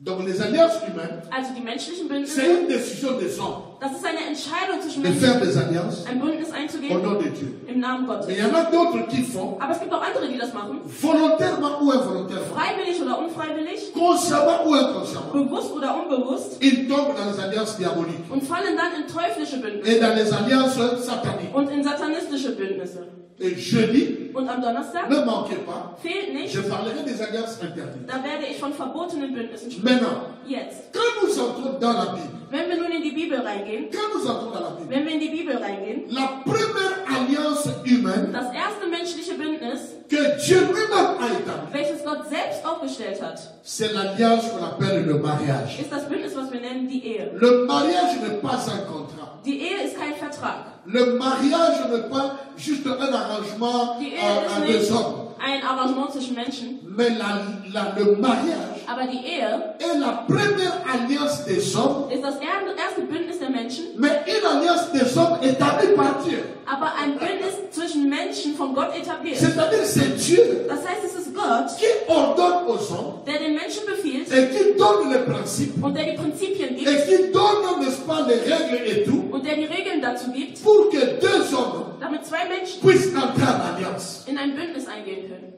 Donc les alliances humaines, Also die menschlichen c'est Bündnisse, une décision des hommes das ist eine Entscheidung zwischen de Menschen, faire des alliances ein Bündnis au einzugehen nom de Dieu. im Namen Mais Gottes. il y en a d'autres qui font, Aber es gibt auch andere, die das machen, volontairement ou involontairement, freiwillig oder unfreiwillig, consciemment ou inconsciemment, bewusst oder unbewusst, ils tombent dans les alliances diaboliques und fallen dann in teuflische et Bündnisse dans les alliances sataniques. und in satanistische Bündnisse. Et jeudi, Und am Donnerstag, ne manquez pas, fehlt nicht, je parlerai des alliances interdites. da werde ich von verbotenen Bündnissen sprechen. Maintenant, Jetzt. quand nous entrons dans la Bible, Wenn wir nun in die Bibel reingehen, quand nous entrons dans la Bible, wenn wir in die Bibel reingehen, la première alliance humaine das erste menschliche Bündnis, que Dieu lui-même a établie, welches Gott selbst aufgestellt hat, c'est l'alliance qu'on appelle le mariage. ist das Bündnis, was wir nennen die Ehe. Le mariage n'est pas un contrat. Die Ehe ist kein Vertrag. Le mariage n'est pas juste un arrangement Die Ehe ist à nicht deux hommes. ein Arrangement zwischen Menschen, Mais le mariage aber die Ehe est la première alliance des hommes, ist das erste Bündnis der Menschen, mais une alliance des hommes établie par Dieu. aber ein Bündnis zwischen Menschen von Gott etabliert. C'est-à-dire c'est Dieu Das heißt, es ist Gott, qui ordonne aux hommes der den Menschen befiehlt et qui donne les principes und der die Prinzipien gibt et qui donne, n'est-ce pas, les règles et tout und der die Regeln dazu gibt, pour que deux hommes damit zwei Menschen puissent entrer en alliance. in ein Bündnis eingehen können.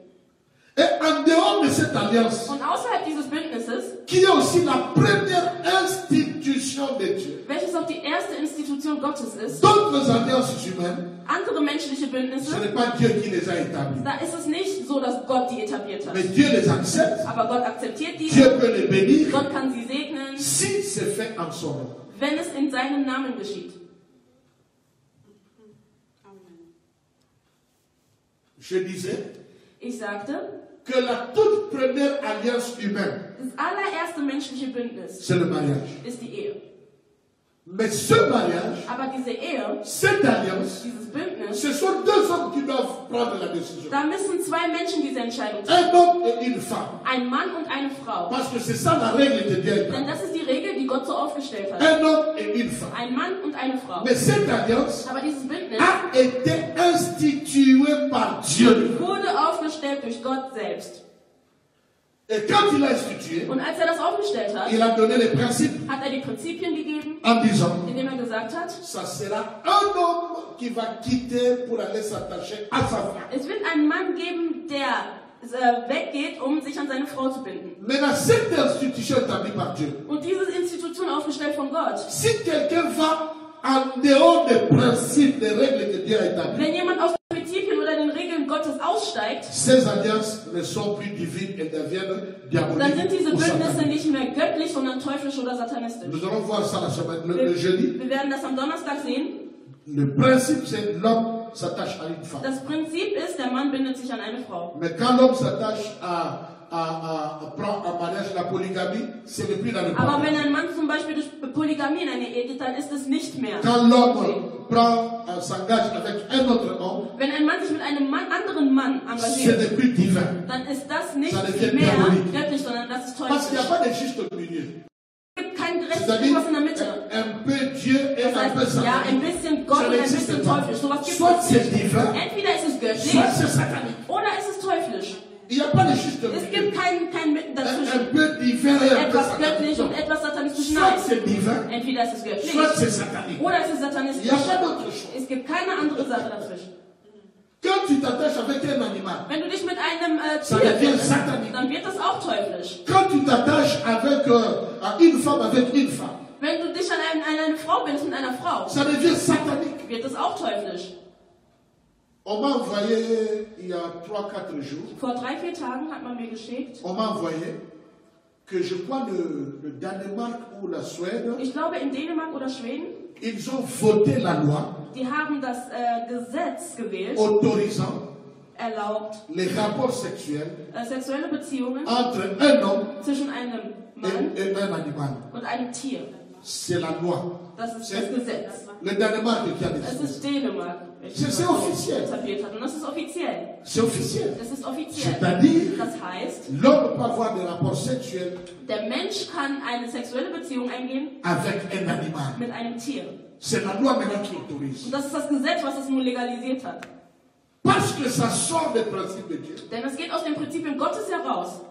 Et en dehors de cette alliance, Und außerhalb dieses Bündnisses, qui est aussi la première institution de Dieu, welches auch die erste Institution Gottes ist, d'autres alliances humaines, andere menschliche ce Bündnisse, n'est pas Dieu qui les a établies. da ist es nicht so, dass Gott die etabliert hat. Mais Dieu les accepte, Aber Gott akzeptiert die, Dieu peut les bénir Gott kann sie segnen, si c'est fait en son nom. wenn es in seinem Namen geschieht. Je disais Ich sagte, que la toute première alliance humaine, das allererste menschliche Bündnis c'est le mariage. ist die Ehe. Mais ce mariage, Aber diese Ehe, cette alliance, dieses Bündnis, ce sont deux hommes qui doivent prendre la décision. da müssen zwei Menschen diese Entscheidung treffen. Un homme et une femme. Ein Mann und eine Frau. Parce que c'est ça la règle que Dieu a Denn établie. das ist die Regel, die Gott so aufgestellt hat. Un homme et une femme. Ein Mann und eine Frau. Mais cette alliance Aber dieses Bündnis a été instituée par Dieu. wurde aufgestellt durch Gott selbst. Et quand il l'a instituée, Und als er das aufgestellt hat, il a donné les principes hat er die Prinzipien gegeben, en disant, indem er gesagt hat, ça sera un homme qui va quitter pour aller s'attacher à sa femme. es wird einen Mann geben, der weggeht, um sich an seine Frau zu binden. Maintenant, cette institution établie par Dieu, Und diese Institution aufgestellt von Gott. si quelqu'un va en dehors des principes, des règles que Dieu a établies, Wenn jemand aus den Prinzipien oder den Regeln Gottes aussteigt, ces alliances ne sont plus divines, elles deviennent dann diaboliques sind diese ou Bündnisse sataniques. nicht mehr göttlich, sondern teuflisch oder satanistisch. Nous allons voir ça la semaine, le jeudi. Wir werden das am Donnerstag sehen. Le principe, c'est l'homme s'attache à une femme. Das Prinzip ist, der Mann bindet sich an eine Frau. Mais quand l'homme s'attache prend en mariage la polygamie, c'est le plus dans le Aber problème. wenn ein Mann zum Beispiel durch Polygamie in eine Ehe geht, dann ist es nicht mehr. Quand l'homme s'engage avec un autre homme, Wenn ein Mann sich mit einem anderen Mann ce engagiert, n'est plus divin. dann ist das nicht Ça devient mehr diabolique. göttlich, sondern das ist Parce qu'il n'y a teuflisch. pas de juste au milieu. Es gibt kein gerechtes C'est-à-dire was in der Mitte. un peu Dieu et Das un peu heißt, ja, ein satanique. bisschen Gott Ça und ein n'existe bisschen pas. teuflisch. Sowas gibt Soit es c'est nicht. divin, Entweder ist es göttlich soit c'est satanique. oder ist es teuflisch. Il n'y a pas de juste au Es milieu. gibt kein Mitten Un dazwischen. peu divin et un peu Etwas göttlich und satanique. etwas satanistisch. Soit Nein. c'est divin, Entweder ist es göttlich soit c'est satanique. oder es ist Il n'y satanistisch. a pas d'autre chose. Es gibt keine andere Sache dazwischen. Quand tu t'attaches avec un animal, Wenn du dich mit einem ça Tier devient bindest, satanique. dann wird das auch teuflisch. Quand tu t'attaches avec une femme avec une femme, Wenn du dich an eine Frau bindest mit einer Frau, ça devient satanique. wird das auch teuflisch. On m'a envoyé il y a 3-4 jours, Vor 3-4 Tagen hat man mir geschickt, on m'a envoyé que je crois le Danemark ou la Suède ich glaube in Dänemark oder Schweden, Ils ont voté la loi. Die haben das Gesetz gewählt. Autorisant. Erlaubt. Les rapports sexuels. Sexuelle Beziehungen. Entre un homme. Zwischen einem Mann. Et un animal. Und einem Tier. C'est la loi. Das ist das Gesetz. Le Danemark qui a dit ça. Es ist Dänemark. C'est officiel. Und das ist offiziell. C'est officiel. Es ist offiziell. C'est-à-dire, das heißt, l'homme peut avoir des rapports sexuels. Der Mensch kann eine sexuelle Beziehung eingehen. Avec un animal. Mit einem Tier. C'est la loi maintenant qui autorise. Und das ist das Gesetz, was es nun legalisiert hat. Parce que ça sort des principes de Dieu. Denn es geht aus den Prinzipien Gottes heraus.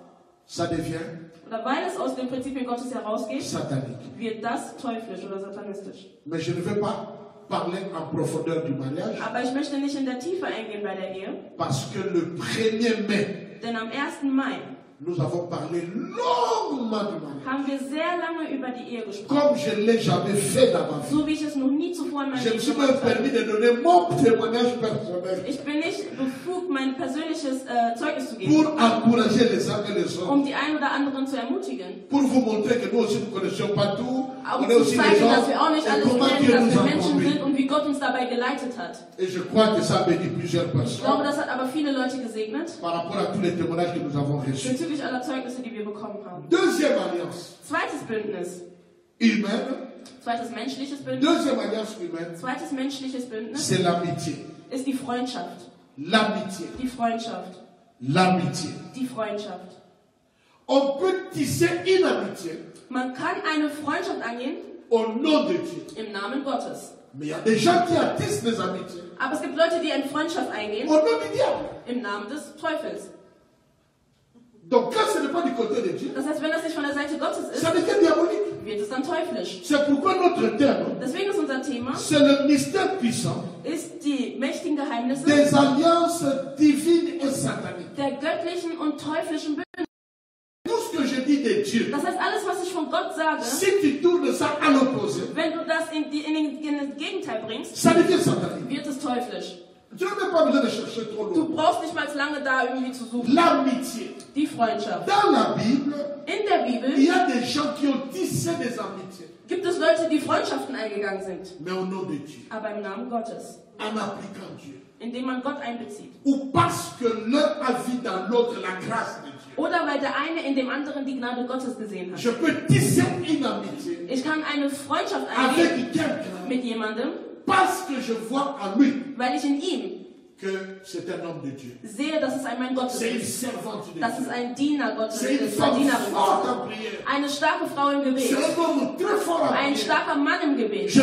Ça devient. Oder weil es aus den Prinzipien Gottes herausgeht, satanique. Wird das teuflisch oder satanistisch. Mais je ne veux pas parler en profondeur du mariage. Aber ich möchte nicht in der Tiefe eingehen bei der Ehe. Parce que le 1er mai, denn am 1. Mai, nous avons parlé longuement du mariage. Haben wir sehr lange über die Ehe gesprochen. Comme je ne l'ai jamais fait dans ma vie. So wie ich es noch nie zuvor in meinem Leben gemacht habe. Je me suis même permis de donner mon témoignage personnel. Ich bin nicht befugt, mein persönliches Zeugnis zu geben. Pour encourager les uns et les autres. Die einen oder anderen zu ermutigen. Pour vous montrer que nous aussi nous connaissons pas tout. On est aussi des gens. Dass wir auch nicht alles kennen, dass wir Menschen sind und wie Gott uns dabei geleitet hat. Et je crois que ça bénit plusieurs personnes. Ich glaube, das hat aber viele Leute gesegnet. Par rapport à tous les témoignages que nous avons reçus. Bezüglich aller Zeugnisse, die wir bekommen haben. Deuxième alliance. Zweites Bündnis. Humaine. Zweites menschliches Bündnis. Deuxième alliance humaine. Zweites menschliches Bündnis. C'est l'amitié. Ist die Freundschaft. L'amitié. Die Freundschaft. L'amitié. Die Freundschaft. On peut tisser une amitié. Man kann eine Freundschaft angehen. Au nom de Dieu. Im Namen Gottes. Mais il y a des gens qui attissent des amitiés. Aber es gibt Leute, die eine Freundschaft eingehen. Au nom du diable. Im Namen des Teufels. Donc quand ce n'est pas du côté de Dieu, das heißt, wenn das nicht von der Seite Gottes ist, ça devient diabolique. Wird es dann teuflisch. C'est pourquoi notre thème, deswegen ist unser Thema, c'est le mystère puissant, ist die mächtigen Geheimnisse des alliances divines et sataniques. Der göttlichen und teuflischen Bündnisse. Tout ce que je dis de Dieu, das heißt, alles, was ich von Gott sage, si tu tournes ça à l'opposé, wenn du das in das Gegenteil bringst, ça devient satanique. Wird es teuflisch. Tu n'as même pas besoin de chercher trop loin. Du brauchst nicht mal lange da irgendwie zu suchen. L'amitié. Die Freundschaft. Dans la Bible, in der Bibel, il y a des gens qui ont tissé des amitiés. Gibt es Leute, die Freundschaften eingegangen sind. Mais au nom de Dieu. Aber im Namen Gottes. En appliquant Dieu. Indem man Gott einbezieht. Ou parce que l'un a vu dans l'autre la grâce de Dieu. Oder weil der eine in dem anderen die Gnade Gottes gesehen hat. Je peux tisser une amitié. Ich kann eine Freundschaft eingehen mit jemandem. Parce que je vois en lui. Weil ich in ihm que c'est un homme de Dieu. Sehe, dass es ein Mann Gottes ist. Dass es ein Diener Gottes ist. Eine starke Frau im Gebet. Ein starker Mann im Gebet.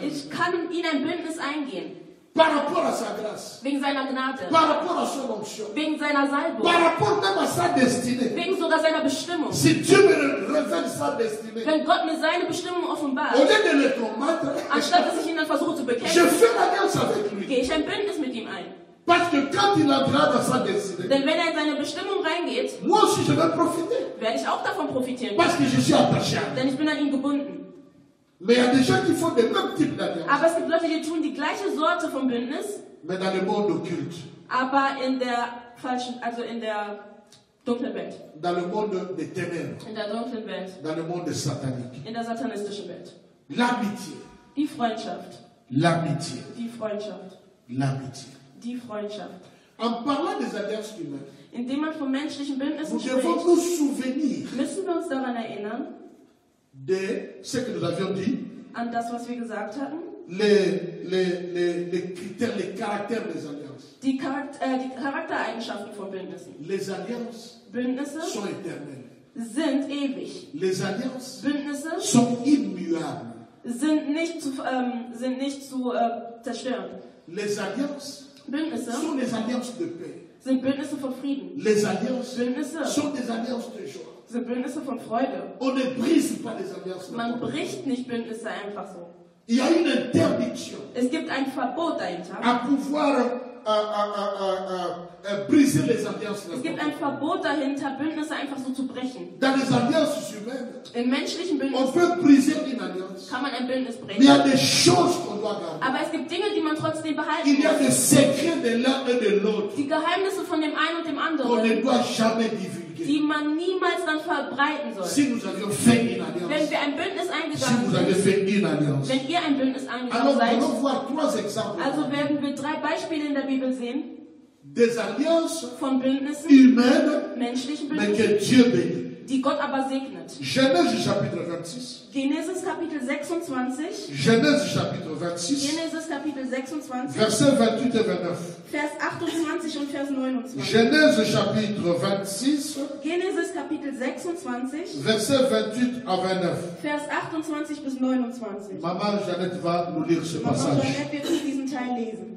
Ich kann in ihn ein Bündnis eingehen. Par rapport à sa grâce. Wegen seiner Gnade. Par rapport à son onction. Wegen seiner Salbung. Par rapport même à sa destinée. Wegen sogar seiner Bestimmung. Si Dieu me révèle sa destinée. Wenn Gott mir seine Bestimmung offenbart. Au lieu de le combattre. Anstatt dass ich ihn dann versuche zu bekämpfen. Je fais l'alliance avec lui. Gehe ich ein Bündnis mit ihm ein. Parce que quand il entrera dans sa destinée. Denn wenn er in seine Bestimmung reingeht. Moi aussi je vais profiter. Werde ich auch davon profitieren. Parce que je suis attaché. Denn ich bin an ihn gebunden. Mais il y a des gens qui font des mêmes types d'alliances. Aber es gibt Leute, die tun die gleiche Sorte von Bündnis. Mais dans le monde occulte. Aber in der falschen, also in der dunklen Welt. Dans le monde des ténèbres. In der dunklen Welt. Dans le monde satanique. In der satanistischen Welt. L'amitié. Die Freundschaft. L'amitié. Die Freundschaft. L'amitié. Die Freundschaft. En parlant des alliances humaines. Indem man von menschlichen Bündnissen spricht, müssen wir uns daran erinnern. De ce que nous avions dit. An das, was wir gesagt hatten. Les critères, les caractères des alliances. Die Charaktereigenschaften von Bündnissen. Les alliances Bündnisse sont éternelles. Sind ewig. Les alliances Bündnisse sont immuables. Sind nicht zu zerstören. Les alliances Bündnisse sont des alliances de paix. Sind Bündnisse von Frieden. Les alliances Bündnisse sont des alliances de joie. Sind Bündnisse von Freude. On ne brise pas les alliances. Man bricht nicht Bündnisse einfach so. Il y a une interdiction. Es gibt ein Verbot dahinter. À pouvoir briser les alliances. Es gibt ein Verbot dahinter, Bündnisse einfach so zu brechen. Dans les alliances humaines, in menschlichen Bündnissen on peut briser une alliance. Kann man ein Bündnis brechen. Mais il y a des choses qu'on doit garder. Aber es gibt Dinge, die man trotzdem behalten muss. Il y a des secrets de l'un et de l'autre. Die Geheimnisse von dem einen und dem anderen. On ne doit jamais divulguer. die man niemals dann verbreiten soll. Si nous avions fait une alliance, wenn wir ein Bündnis si eingegangen vous avez fait une alliance, wenn ihr ein Bündnis eingegangen alors seid, nous allons voir 3 exemples. Also werden wir 3 Beispiele in der Bibel sehen. Des alliances von Bündnissen, humaines, menschlichen mais Bündnissen, que Dieu bénit. Die Gott aber segnet. Genèse chapitre 26. Genesis Kapitel 26. Genèse chapitre 26. Genesis Kapitel 26. Versets 28 et 29. Vers 28 und Vers 29. Genèse chapitre 26. Genesis Kapitel 26. Versets 28 à 29. Vers 28 bis 29. Maman Jeannette va nous lire ce passage. Maman Jeannette wird uns diesen Teil lesen.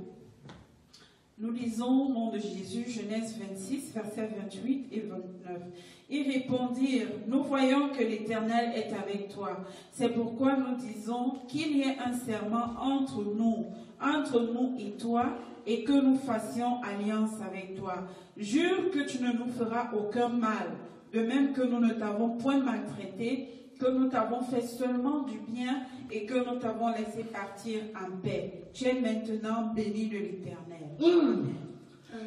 Nous lisons au nom de Jésus, Genèse 26, versets 28 et 29. Ils répondirent, nous voyons que l'Éternel est avec toi. C'est pourquoi nous disons qu'il y ait un serment entre nous et toi, et que nous fassions alliance avec toi. Jure que tu ne nous feras aucun mal, de même que nous ne t'avons point maltraité, que nous t'avons fait seulement du bien et que nous t'avons laissé partir en paix. Tu es maintenant béni de l'Éternel.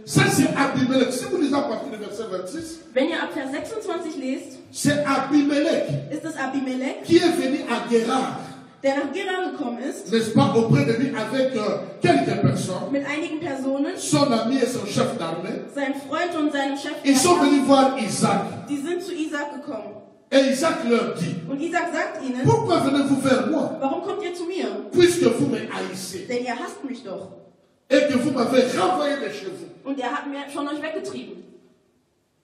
Ça c'est Abimelech. Si vous lisez à partir du verset 26, wenn ihr ab Vers 26 lest, c'est Abimelech ist es Abimelech, qui est venu à Guérard, der nach Gerar gekommen ist, n'est-ce pas, auprès de lui avec quelques personnes, mit einigen Personen, son ami et son chef d'armée. Sein Freund und seinem Chef. Ils sont venus voir Isaac. Die sind zu Isaac gekommen. Et Isaac leur dit, und Isaac sagt ihnen, pourquoi venez-vous vers moi? Warum kommt ihr zu mir? Puisque vous me haïssez. Denn ihr hasst mich doch. Et que vous m'avez renvoyé de chez vous. Und er hat mir von euch weggetrieben.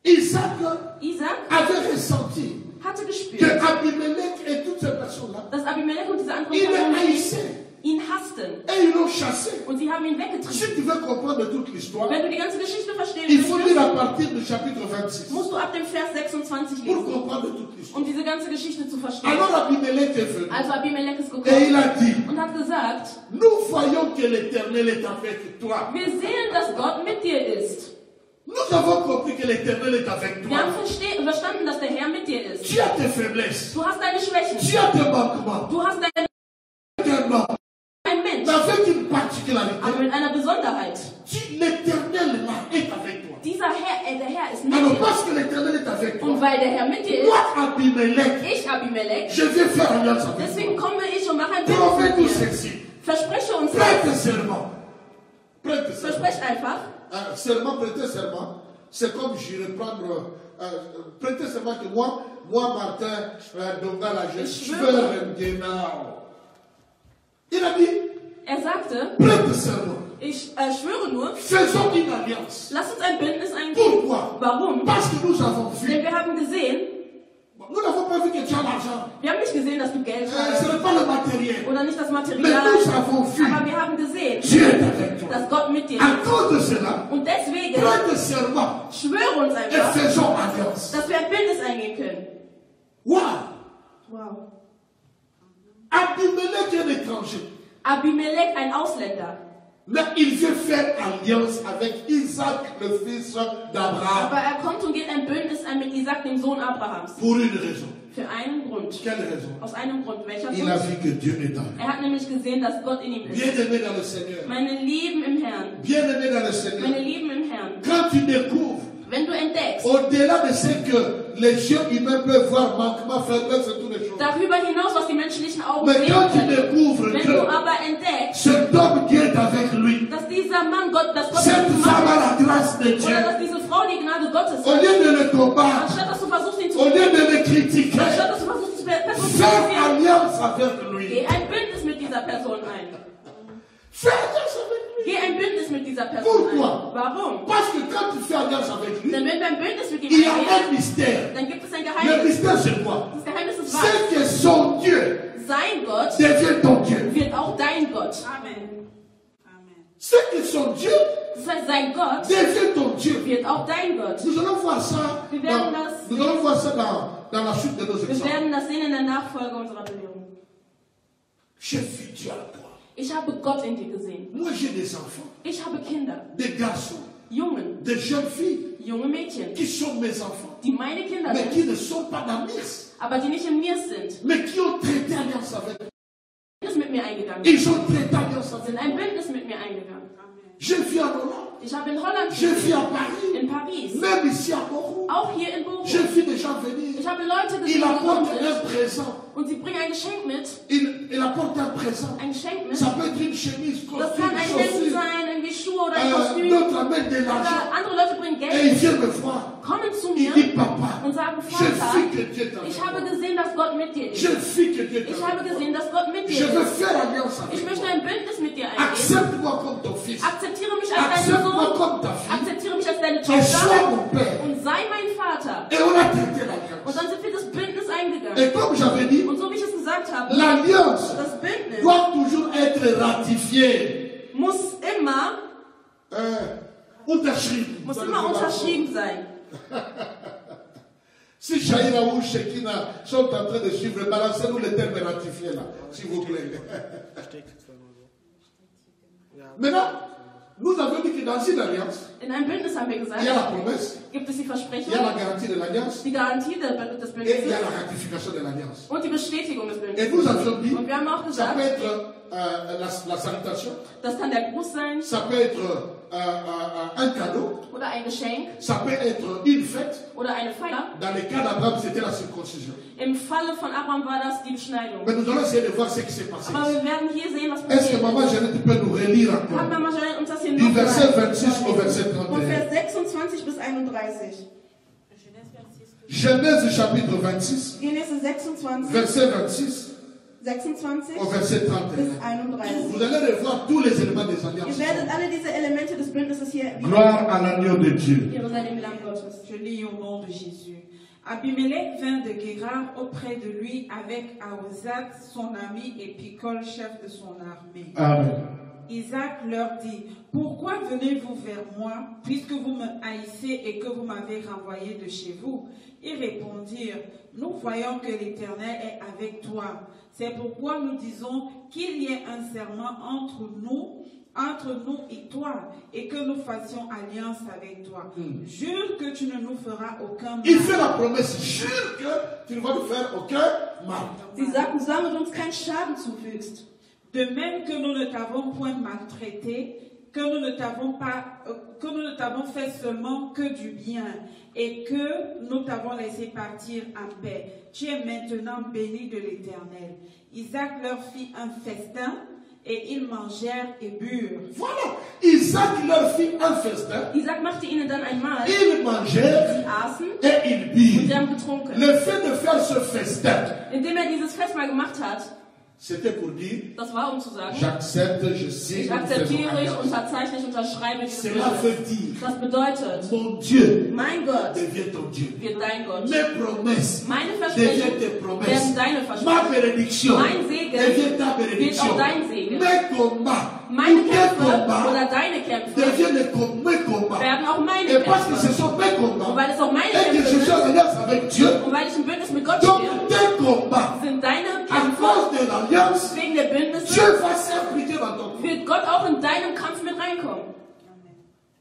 Isaac avait ressenti hatte gespürt, que Abimelech et toutes ces personnes-là, dass Abimelech und diese anderen Personen ihn hassten. Et ils l'ont chassé. Und sie haben ihn weggetrieben. Si tu veux comprendre toute l'histoire, wenn du die ganze Geschichte verstehen il faut lire à partir du chapitre 26. Musst du ab dem Vers 26 lesen. Pour comprendre toute l'histoire. Um diese ganze Geschichte zu verstehen. Alors Abimelech est venu. Also Abimelech ist gekommen. Et il a dit, und hat gesagt, nous voyons que l'Éternel est avec toi. Wir sehen, dass Gott mit dir ist. Nous avons compris que l'Éternel est avec toi. Wir haben verstanden, dass der Herr mit dir ist. Tu as tes faiblesses. Du hast deine Schwächen. Tu as tes manquements. Du hast deine ein Mensch. Avec une particularité. Aber mit einer Besonderheit. L'Éternel est avec toi. Dieser Herr, der Herr ist mit Alors, dir. parce que l'Éternel est avec toi. Und weil der Herr mit dir ist. Moi, Abimelech. Ich, Abimelech. Je vais faire alliance avec toi. Deswegen komme ich und mache ein Bündnis Promets-nous mit dir. ceci. Verspreche uns Prête serment. Prête serment. Versprech einfach. Serment, prêter serment. C'est comme j'irai prendre. Prêter serment que moi Martin, Dongala, je veux le now. Il a dit. Er sagte. Prête serment. Ich schwöre nur. Faisons une alliance. Lass uns ein Bündnis eingehen. Pourquoi? Warum? Parce que nous avons vu. Denn wir haben gesehen. Nous n'avons pas vu que tu as l'argent. Wir haben nicht gesehen, dass du Geld hast. Ce n'est pas le matériel. Oder nicht das Material. Mais nous avons vu. Aber wir haben gesehen, Dieu est avec toi. dass Gott mit dir À ist. cause de cela, Und deswegen prête serment. schwöre uns Et einfach, faisons alliance. dass wir ein Bündnis eingehen können. Wow. Wow. Abimelech est un étranger. Abimelech, ein Ausländer. Mais il veut faire alliance avec Isaac, le fils d'Abraham. Aber er kommt und geht ein Bündnis ein mit Isaac, dem Sohn Abrahams. Pour une raison. Für einen Grund. Quelle raison? Aus einem Grund. Welcher Il a Grund? vu que Dieu est dans lui. Er hat nämlich gesehen, dass Gott in ihm ist. Bien-aimé dans le Seigneur. Meine Lieben im Herrn. Bien-aimé dans le Seigneur. Meine Lieben im Herrn. Quand tu découvres, wenn du entdeckst, au-delà de ce que les yeux humains peuvent voir, manquement, faiblesse et toutes les choses. Darüber hinaus, was die menschlichen Augen Mais sehen quand tu können. découvres Wenn du aber entdeckst, cet homme qui est avec lui, dass dieser Mann Gott, dass Gott cette mit ihm femme macht, a la grâce de Dieu, oder dass diese Frau die Gnade Gottes au hat, lieu de le combattre, anstatt dass du versuchst, ihn zu au lieu de le critiquer, anstatt dass du versuchst, zu fais personifizieren, alliance avec lui. geh ein Bündnis mit dieser Person ein. Fais alliance avec lui. Geh ein Bündnis mit dieser Person Pourquoi? ein. Warum? Parce que quand tu fais alliance avec lui, Denn wenn du ein Bündnis mit ihm il y a eingehst, un mystère. dann gibt es ein Le Geheimnis. mystère, c'est quoi? Das Geheimnis ist was? C'est que son Dieu Sein Gott devient ton Dieu. wird auch dein Gott. Amen. Amen. C'est que son Dieu Das heißt, sein Gott devient ton Dieu. wird auch dein Gott. Nous allons voir ça dans la suite de nos Wir exemples. werden das sehen in der Nachfolge unserer Belehrung. J'ai vu Dieu à toi. Ich habe Gott in dir gesehen. Moi, j'ai des enfants, Ich habe Kinder, des garçons, Jungen, des jeunes filles junge Mädchen, qui sont mes enfants, die meine Kinder mais sind, qui ne sont pas dans Nice, aber die nicht in mir sind. mais qui ont traité alliance avec moi. Bündnis mit mir eingegangen. Ils ont traité alliance avec Sind moi. ein Bündnis mit mir eingegangen. Je vis en Hollande. Ich habe in Holland Je vis à Paris. In Paris. Même ici à Bochum. Auch hier in Bochum. Je vis des gens venir. Ich habe Leute gesehen, Il apporte un présent. Und sie bringen ein Geschenk mit. Il apporte un présent. Ein Geschenk mit. Ça peut être une chemise, Das costume, kann ein Hemd sein, irgendwie Schuhe oder ein Kostüm. D'autres amènent de l'argent. Andere Leute bringen Et ils Geld. viennent me voir. Kommen zu Ils mir disent, papa, und sagen, je Vater, vis que Dieu t'a ich habe gesehen, dass Gott mit dir ist. Je vis que Dieu Ich t'a habe gesehen, dass Gott mit Je dir veux ist. faire alliance avec Ich möchte toi. ein Bündnis mit dir eingehen. Accepte-moi comme ton fils. Akzeptiere mich als deinen Accepte-moi Sohn. comme ta fille. Akzeptiere mich als deine Et sois Tochter. mon père. Und sei mein Vater. Et on a traité Und l'alliance. dann sind wir das Bündnis eingegangen. Et comme j'avais dit, Und so wie ich es gesagt habe, l'alliance das Bündnis doit toujours être ratifiée. muss immer unterschrieben sein. Si Shaira ou Shekina sont en train de suivre, balancez-nous les termes ratifiés là, s'il vous plaît. Maintenant, nous avons dit que dans une alliance, In einem Bündnis haben wir gesagt, il y a la promesse, gibt es die il y a Versprechung, la garantie de l'alliance die Garantie des et il Bündnisses y a la ratification de l'alliance. und die Bestätigung des Et nous Bündnisses. avions dit, Und wir haben auch ça gesagt, peut être la salutation, das kann der Gruß sein ça peut être un cadeau, oder ein Geschenk ça peut être une fête. oder eine Feier. Dans le cas d'Abraham, c'était la circoncision. Im Falle von Abraham war das die Beschneidung. Mais nous allons essayer de voir ce qui s'est passé. Aber wir werden hier sehen, was Est-ce que passiert Maman ist. Jeannette peut nous relire Kann encore? Mama Jeanette uns das hier Du noch verset sagen? 26 au verset Von 31. Vers 26 bis 31. Genèse chapitre 26, Genese 26, verset 26 26 au verset bis 31. 31. Vous allez revoir tous les éléments des Ihr alliances. werdet alle diese Elemente des Bündnisses hier Gloire à l'agneau de Dieu. Ihre seid im Lamm Gottes. Je lis au nom de Jésus. Abimelech vint de Guérar auprès de lui avec Ahuzat, son ami, et Picol, chef de son armée. Amen. Isaac leur dit, pourquoi venez-vous vers moi, puisque vous me haïssez et que vous m'avez renvoyé de chez vous? Ils répondirent, nous voyons que l'Éternel est avec toi. C'est pourquoi nous disons qu'il y ait un serment entre nous et toi, et que nous fassions alliance avec toi. Jure que tu ne nous feras aucun mal. Il fait la promesse, jure que tu ne vas nous faire aucun mal. Sie sagten, solange du uns keinen Schaden zufügst. De même que nous ne t'avons point maltraité, que nous ne t'avons fait seulement que du bien, et que nous t'avons laissé partir en paix. Tu es maintenant béni de l'Éternel. Isaac leur fit un festin, et ils mangèrent et burent. Voilà, Isaac leur fit un festin. Isaac machte ihnen dann ein Mahl. Ils mangèrent Sie aßen et ils und birent. sie haben getrunken. Le fait de faire ce festin, Indem dieses Festmahl gemacht hat, c'était pour dire, das war um zu sagen, j'accepte, je signe, ich nous faisons akzeptiere, ich alliance. unterzeichne, ich unterschreibe dieses Cela Bündnis. veut dire, Das bedeutet, mon Dieu mein Gott devient ton Dieu. wird dein Gott. Mes promesses Meine deviennent Versprechen tes werden promesses. deine Ma Versprechen. bénédiction Mein Segen devient ta wird bénédiction. auch dein Segen. Mes combats, Meine tous tes Kämpfe combats oder deine Kämpfe deviennent mes combats. werden auch meine Et parce que ce Kämpfe. sont mes combats, Und weil es auch meine et que Kämpfe je suis en sind alliance avec Dieu, und weil ich im Bündnis mit Gott donc stehe, tes combats, sind deine à Kämpfe cause de l'alliance, wegen der Bündnisse, Dieu va s'impliquer dans ton combat. wird Gott auch in deinem Kampf mit reinkommen.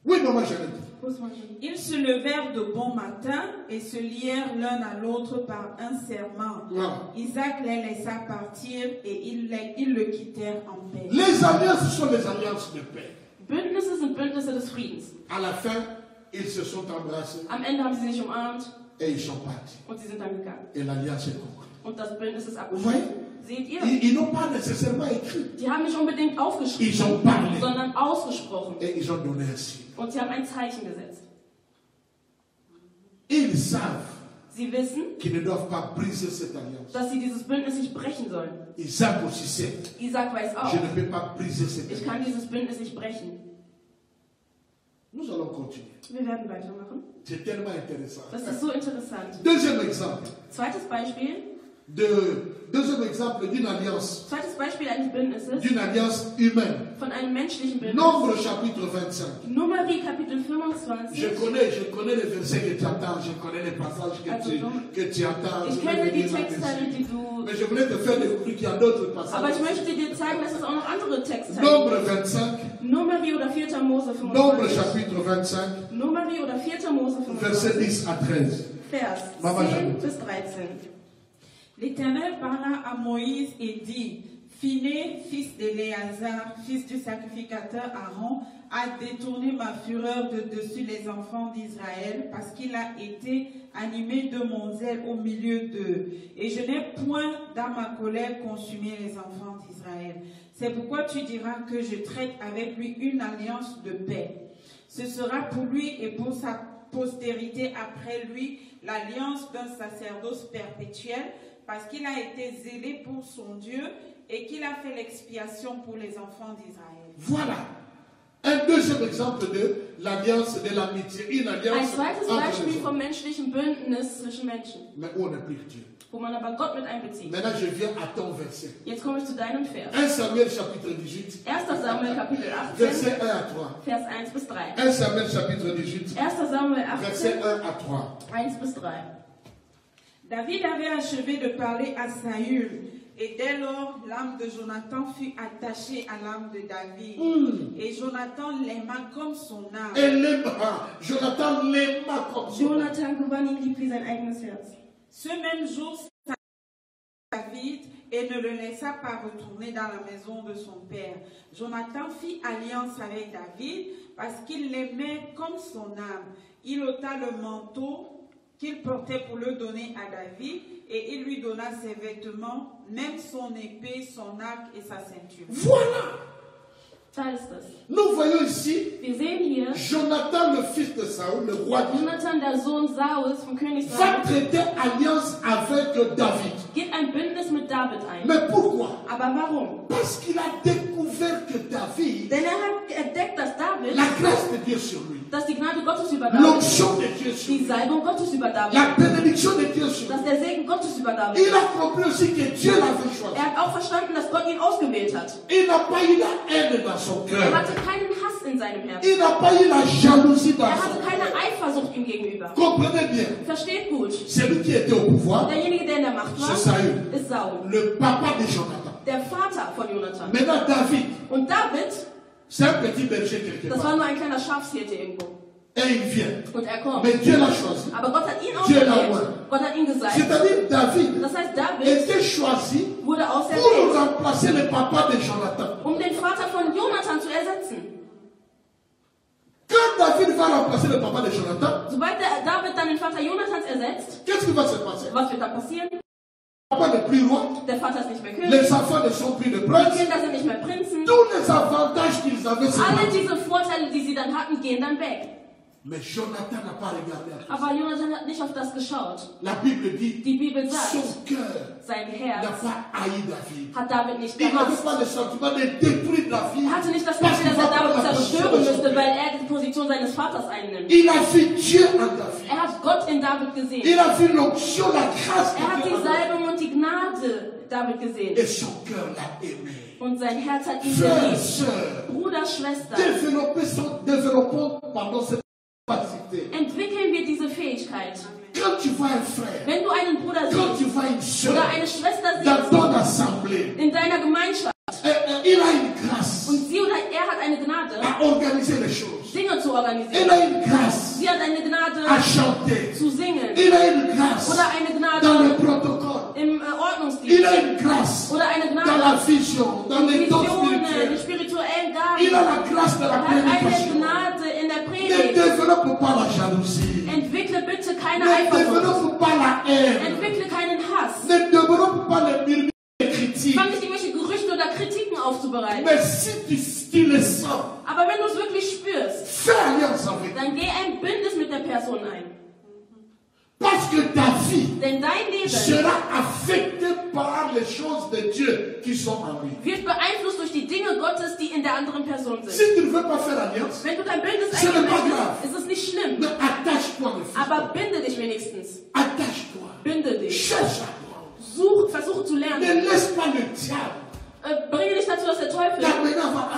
Oui, maman Jeannette. Ils se levèrent de bon matin et se lièrent l'un à l'autre par un serment. Voilà. Isaac les laissa partir et ils le quittèrent en paix. Les alliances sont les alliances de paix. Bündnisse sind Bündnisse des Friedens. À la fin, ils se sont embrassés Am Ende haben sie sich umarmt et ils sont partis. und sie sind dann gegangen. Et l'alliance est conclue. Und das Bündnis ist Vous voyez? abgeschlossen. Seht ihr? Ils n'ont pas nécessairement écrit. Die haben nicht unbedingt Ils aufgeschrieben, ont parlé sondern ausgesprochen. et ils ont donné un signe. Und sie haben ein Zeichen gesetzt. Ils savent Sie wissen, qu'ils ne doivent pas briser cette alliance. dass sie dieses Bündnis nicht brechen sollen. Isaac aussi sait, Isaac weiß auch, je ne peux pas briser cette ich alliance. kann dieses Bündnis nicht brechen. Nous allons continuer. Wir werden weitermachen. C'est tellement intéressant. Das ist so interessant. Deuxième exemple. Zweites Beispiel D'une alliance. Zweites Beispiel eines Bündnisses D'une alliance humaine. von einem menschlichen Bündnis. Nombre chapitre 25. Numeri Kapitel 25. Je connais les versets que tu entends, je connais les passages que tu entends. Ich kenne die Textteile, die du... Mais je voulais te faire découvrir qu'il y a d'autres passages. Aber ich möchte dir zeigen, dass es auch noch andere Textteile Nombre gibt. 25. Numeri oder 4. Mose Nombre 25. chapitre 25. Numeri oder 4. Mose Verset 25. 10 à 13. Vers 10 bis 13. L'Éternel parla à Moïse et dit, Phiné, fils d'Éléazar, fils du sacrificateur Aaron, a détourné ma fureur de dessus les enfants d'Israël, parce qu'il a été animé de mon zèle au milieu d'eux. Et je n'ai point dans ma colère consumé les enfants d'Israël. C'est pourquoi tu diras que je traite avec lui une alliance de paix. Ce sera pour lui et pour sa postérité après lui l'alliance d'un sacerdoce perpétuel, parce qu'il a été zélé pour son Dieu et qu'il a fait l'expiation pour les enfants d'Israël. Voilà un deuxième exemple de l'alliance de l'amitié, une alliance ein zweites Beispiel vom menschlichen Bündnis zwischen Menschen. Mais où on applique Dieu. Wo man aber Gott mit einbezieht. Maintenant je viens à ton verset. Jetzt komme ich zu deinem Vers. 1 Samuel chapitre 18. 1. Samuel Kapitel 18. Verset 1 à 3. Vers 1 bis 3. 1 Samuel chapitre 18. 1. Samuel 18. Verset 1 à 3. 1 bis 3. David avait achevé de parler à Saül, et dès lors l'âme de Jonathan fut attachée à l'âme de David. Et Jonathan l'aima comme son âme. Jonathan l'aima comme son âme. Jonathan gewann ihn lieb wie sein eigenes Herz. Ce même jour, David et ne le laissa pas retourner dans la maison de son père. Jonathan fit alliance avec David parce qu'il l'aimait comme son âme. Il ôta le manteau qu'il portait pour le donner à David et il lui donna ses vêtements, même son épée, son arc et sa ceinture. Voilà! Da ist es. Nous voyons ici Wir sehen hier, Jonathan, le fils de Saül, le roi de Jonathan, der Sohn Sauls vom König va Saul, traiter alliance avec David. geht ein Bündnis mit David ein. Mais pourquoi? Aber warum? Parce qu'il a découvert que David, Denn hat entdeckt, dass David, la grâce de Dieu sur lui, dass die Gnade Gottes über David, l'onction de Dieu sur die lui, Salbung Gottes über David, la bénédiction de Dieu sur lui. dass der Segen Gottes über David. Il a compris aussi que Dieu l'avait choisi. Er hat auch verstanden, dass Gott ihn ausgewählt hat. Il n'a pas eu la haine dans son Er cœur. hatte keinen Hass in seinem Herzen. Il n'a pas eu la jalousie dans Er son hatte cœur. keine Eifersucht ihm gegenüber. Comprenez bien, Versteht gut. celui qui était au pouvoir, Derjenige, der in der Macht war, c'est Saül, ist Saul. le papa de Jonathan. Der Vater von Jonathan. Maintenant, David, Und David, c'est un petit berger quelque das part. war nur ein kleiner Schafshirte irgendwo. Et il vient. Und er kommt. Mais Dieu l'a choisi. Aber Gott hat ihn Dieu l'a ausgewählt. oint. Gott hat ihn gesalbt. C'est-à-dire, David Das heißt, David était choisi wurde pour auserwählt, remplacer le papa de Jonathan. um den Vater von Jonathan zu ersetzen. Quand David va remplacer le papa de Jonathan, Sobald David dann den Vater Jonathans ersetzt, qu'est-ce qui va se passer? was wird da passieren? Le papa n'est plus roi, Der Vater ist nicht mehr König, les enfants ne sont plus de die princes. Kinder sind nicht mehr Prinzen. Tous les avantages qu'ils avaient, c'est Alle parti. diese Vorteile, die sie dann hatten, gehen dann weg. Mais Jonathan n'a pas regardé à tout. Aber Jonathan hat nicht auf das geschaut. La Bible dit, Die Bibel son sagt, cœur sein n'a Herz pas haï David. hat David nicht Il n'avait gehasst. pas le sentiment de détruire David. Er hatte nicht das Parce Gefühl, qu'il dass er va prendre David la position zerstören de son müsste, père. weil er die Position seines Vaters einnimmt. Il a vu Dieu en David. Er hat Gott in David gesehen. Il a vu l'onction, la grâce Er hat de Dieu die en David. Salbung und die Gnade David gesehen. Et son cœur l'a aimé. Und sein Herz hat ihn Frères et geliebt. sœurs, Bruder, Schwester, développons cette capacité. entwickeln wir diese Fähigkeit. Quand tu vois un frère, Wenn du einen Bruder quand tu siehst vois une sœur oder eine Schwester dans siehst ton assemblée, in deiner Gemeinschaft il a une grâce und sie oder er hat eine Gnade, à organiser les choses. Dinge zu Il organisieren. a une grâce Sie hat eine Gnade à chanter. zu singen Il a une grâce oder eine dans le Gnade protocole. im Il a Ordnungsdienst une grâce oder eine dans Gnade la vision, dans les dons Visionen, die spirituels. spirituellen Il a Gaben. la grâce de la Er hat eine prédication. Gnade in der Ne Predigt. développe pas la jalousie. Entwickle bitte keine Ne Eifersucht. développe pas la haine. Entwickle keinen Hass. Ne développe pas les murmures et critiques. Fang nicht irgendwelche Gerüchte oder Kritiken aufzubereiten. Mais si tu le sens, Aber wenn du es wirklich spürst, fais alliance avec lui. dann geh ein Bündnis mit der Person ein. Parce que ta vie Denn dein Leben sera affecté par les choses de Dieu qui sont en lui. wird beeinflusst durch die Dinge Gottes, die in der anderen Person Si sind. tu ne veux pas faire alliance, Wenn du dein Bündnis Ce n'est pas eingehen grave. möchtest, ist es nicht schlimm. mais attache-toi, mes fils. Aber binde dich wenigstens. Attache-toi. Binde dich. Cherche à toi. Versuche zu lernen. Ne laisse pas le diable Bringe nicht dazu, dass der Teufel t'amener à voir,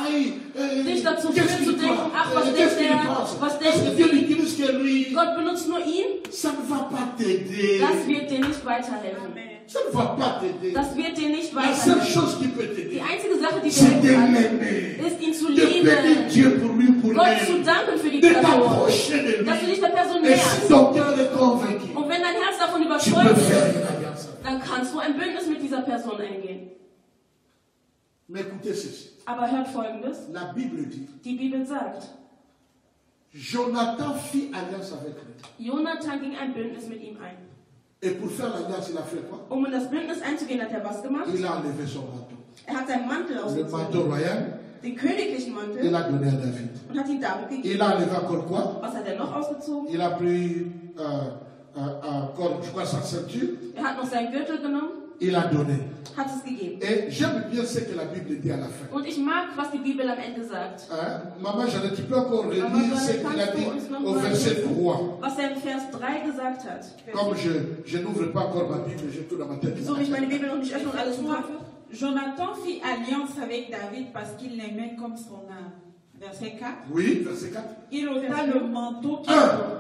dich dazu qu'est-ce führt zu qu'il denken, croit, ach, was qu'est-ce denkt qu'il der, pense. was Parce que denkt Dieu sie. n'utilise que lui. Gott benutzt nur ihn, Ça ne va pas t'aider. das wird dir nicht weiterhelfen. Ça ne va pas t'aider. Das wird dir nicht La seule weiterhelfen. chose qui peut Die t'aider, einzige Sache, die dir c'est de helfen kann, l'aimer. ist ihn zu De bénir lieben, Dieu pour lui, pour Gott zu elle. danken für die De Person, t'approcher de dass du lui. dich der Person Et si näherst. ton cœur est convaincu, Und wenn dein Herz davon tu peux überzeugt faire ist, une alliance. dann kannst du ein Bündnis mit dieser Person eingehen. Mais écoutez ceci. Aber hört Folgendes. La Bible dit. Die Bibel sagt. Jonathan fit alliance avec lui. Jonathan ging ein Bündnis mit ihm ein. Et pour faire l'alliance, il a fait quoi? Um in das Bündnis einzugehen, hat was gemacht? Il a enlevé son manteau. Hat seinen Mantel ausgezogen. Le manteau royal. Den königlichen Mantel. Il a donné à David. Und hat ihn David gegeben. Il a enlevé encore quoi? Was hat noch ausgezogen? Il a pris encore, je crois, sa ceinture. Hat noch seinen Gürtel genommen. Il a donné. Hat es gegeben. Et j'aime bien ce que la Bible dit à la fin. Und ich mag, was die Bibel am Ende sagt. Maman, tu peux encore relire ce qu'il a dit au verset 3. Was er im Vers 3 gesagt hat. Comme je n'ouvre pas encore ma Bible, j'ai tout dans ma tête. So wie ich meine Bibel noch nicht öffne und alles im Kopf. Jonathan fit alliance avec David parce qu'il l'aimait comme son âme. Verset 4. Oui, verset 4. Il ôta le manteau.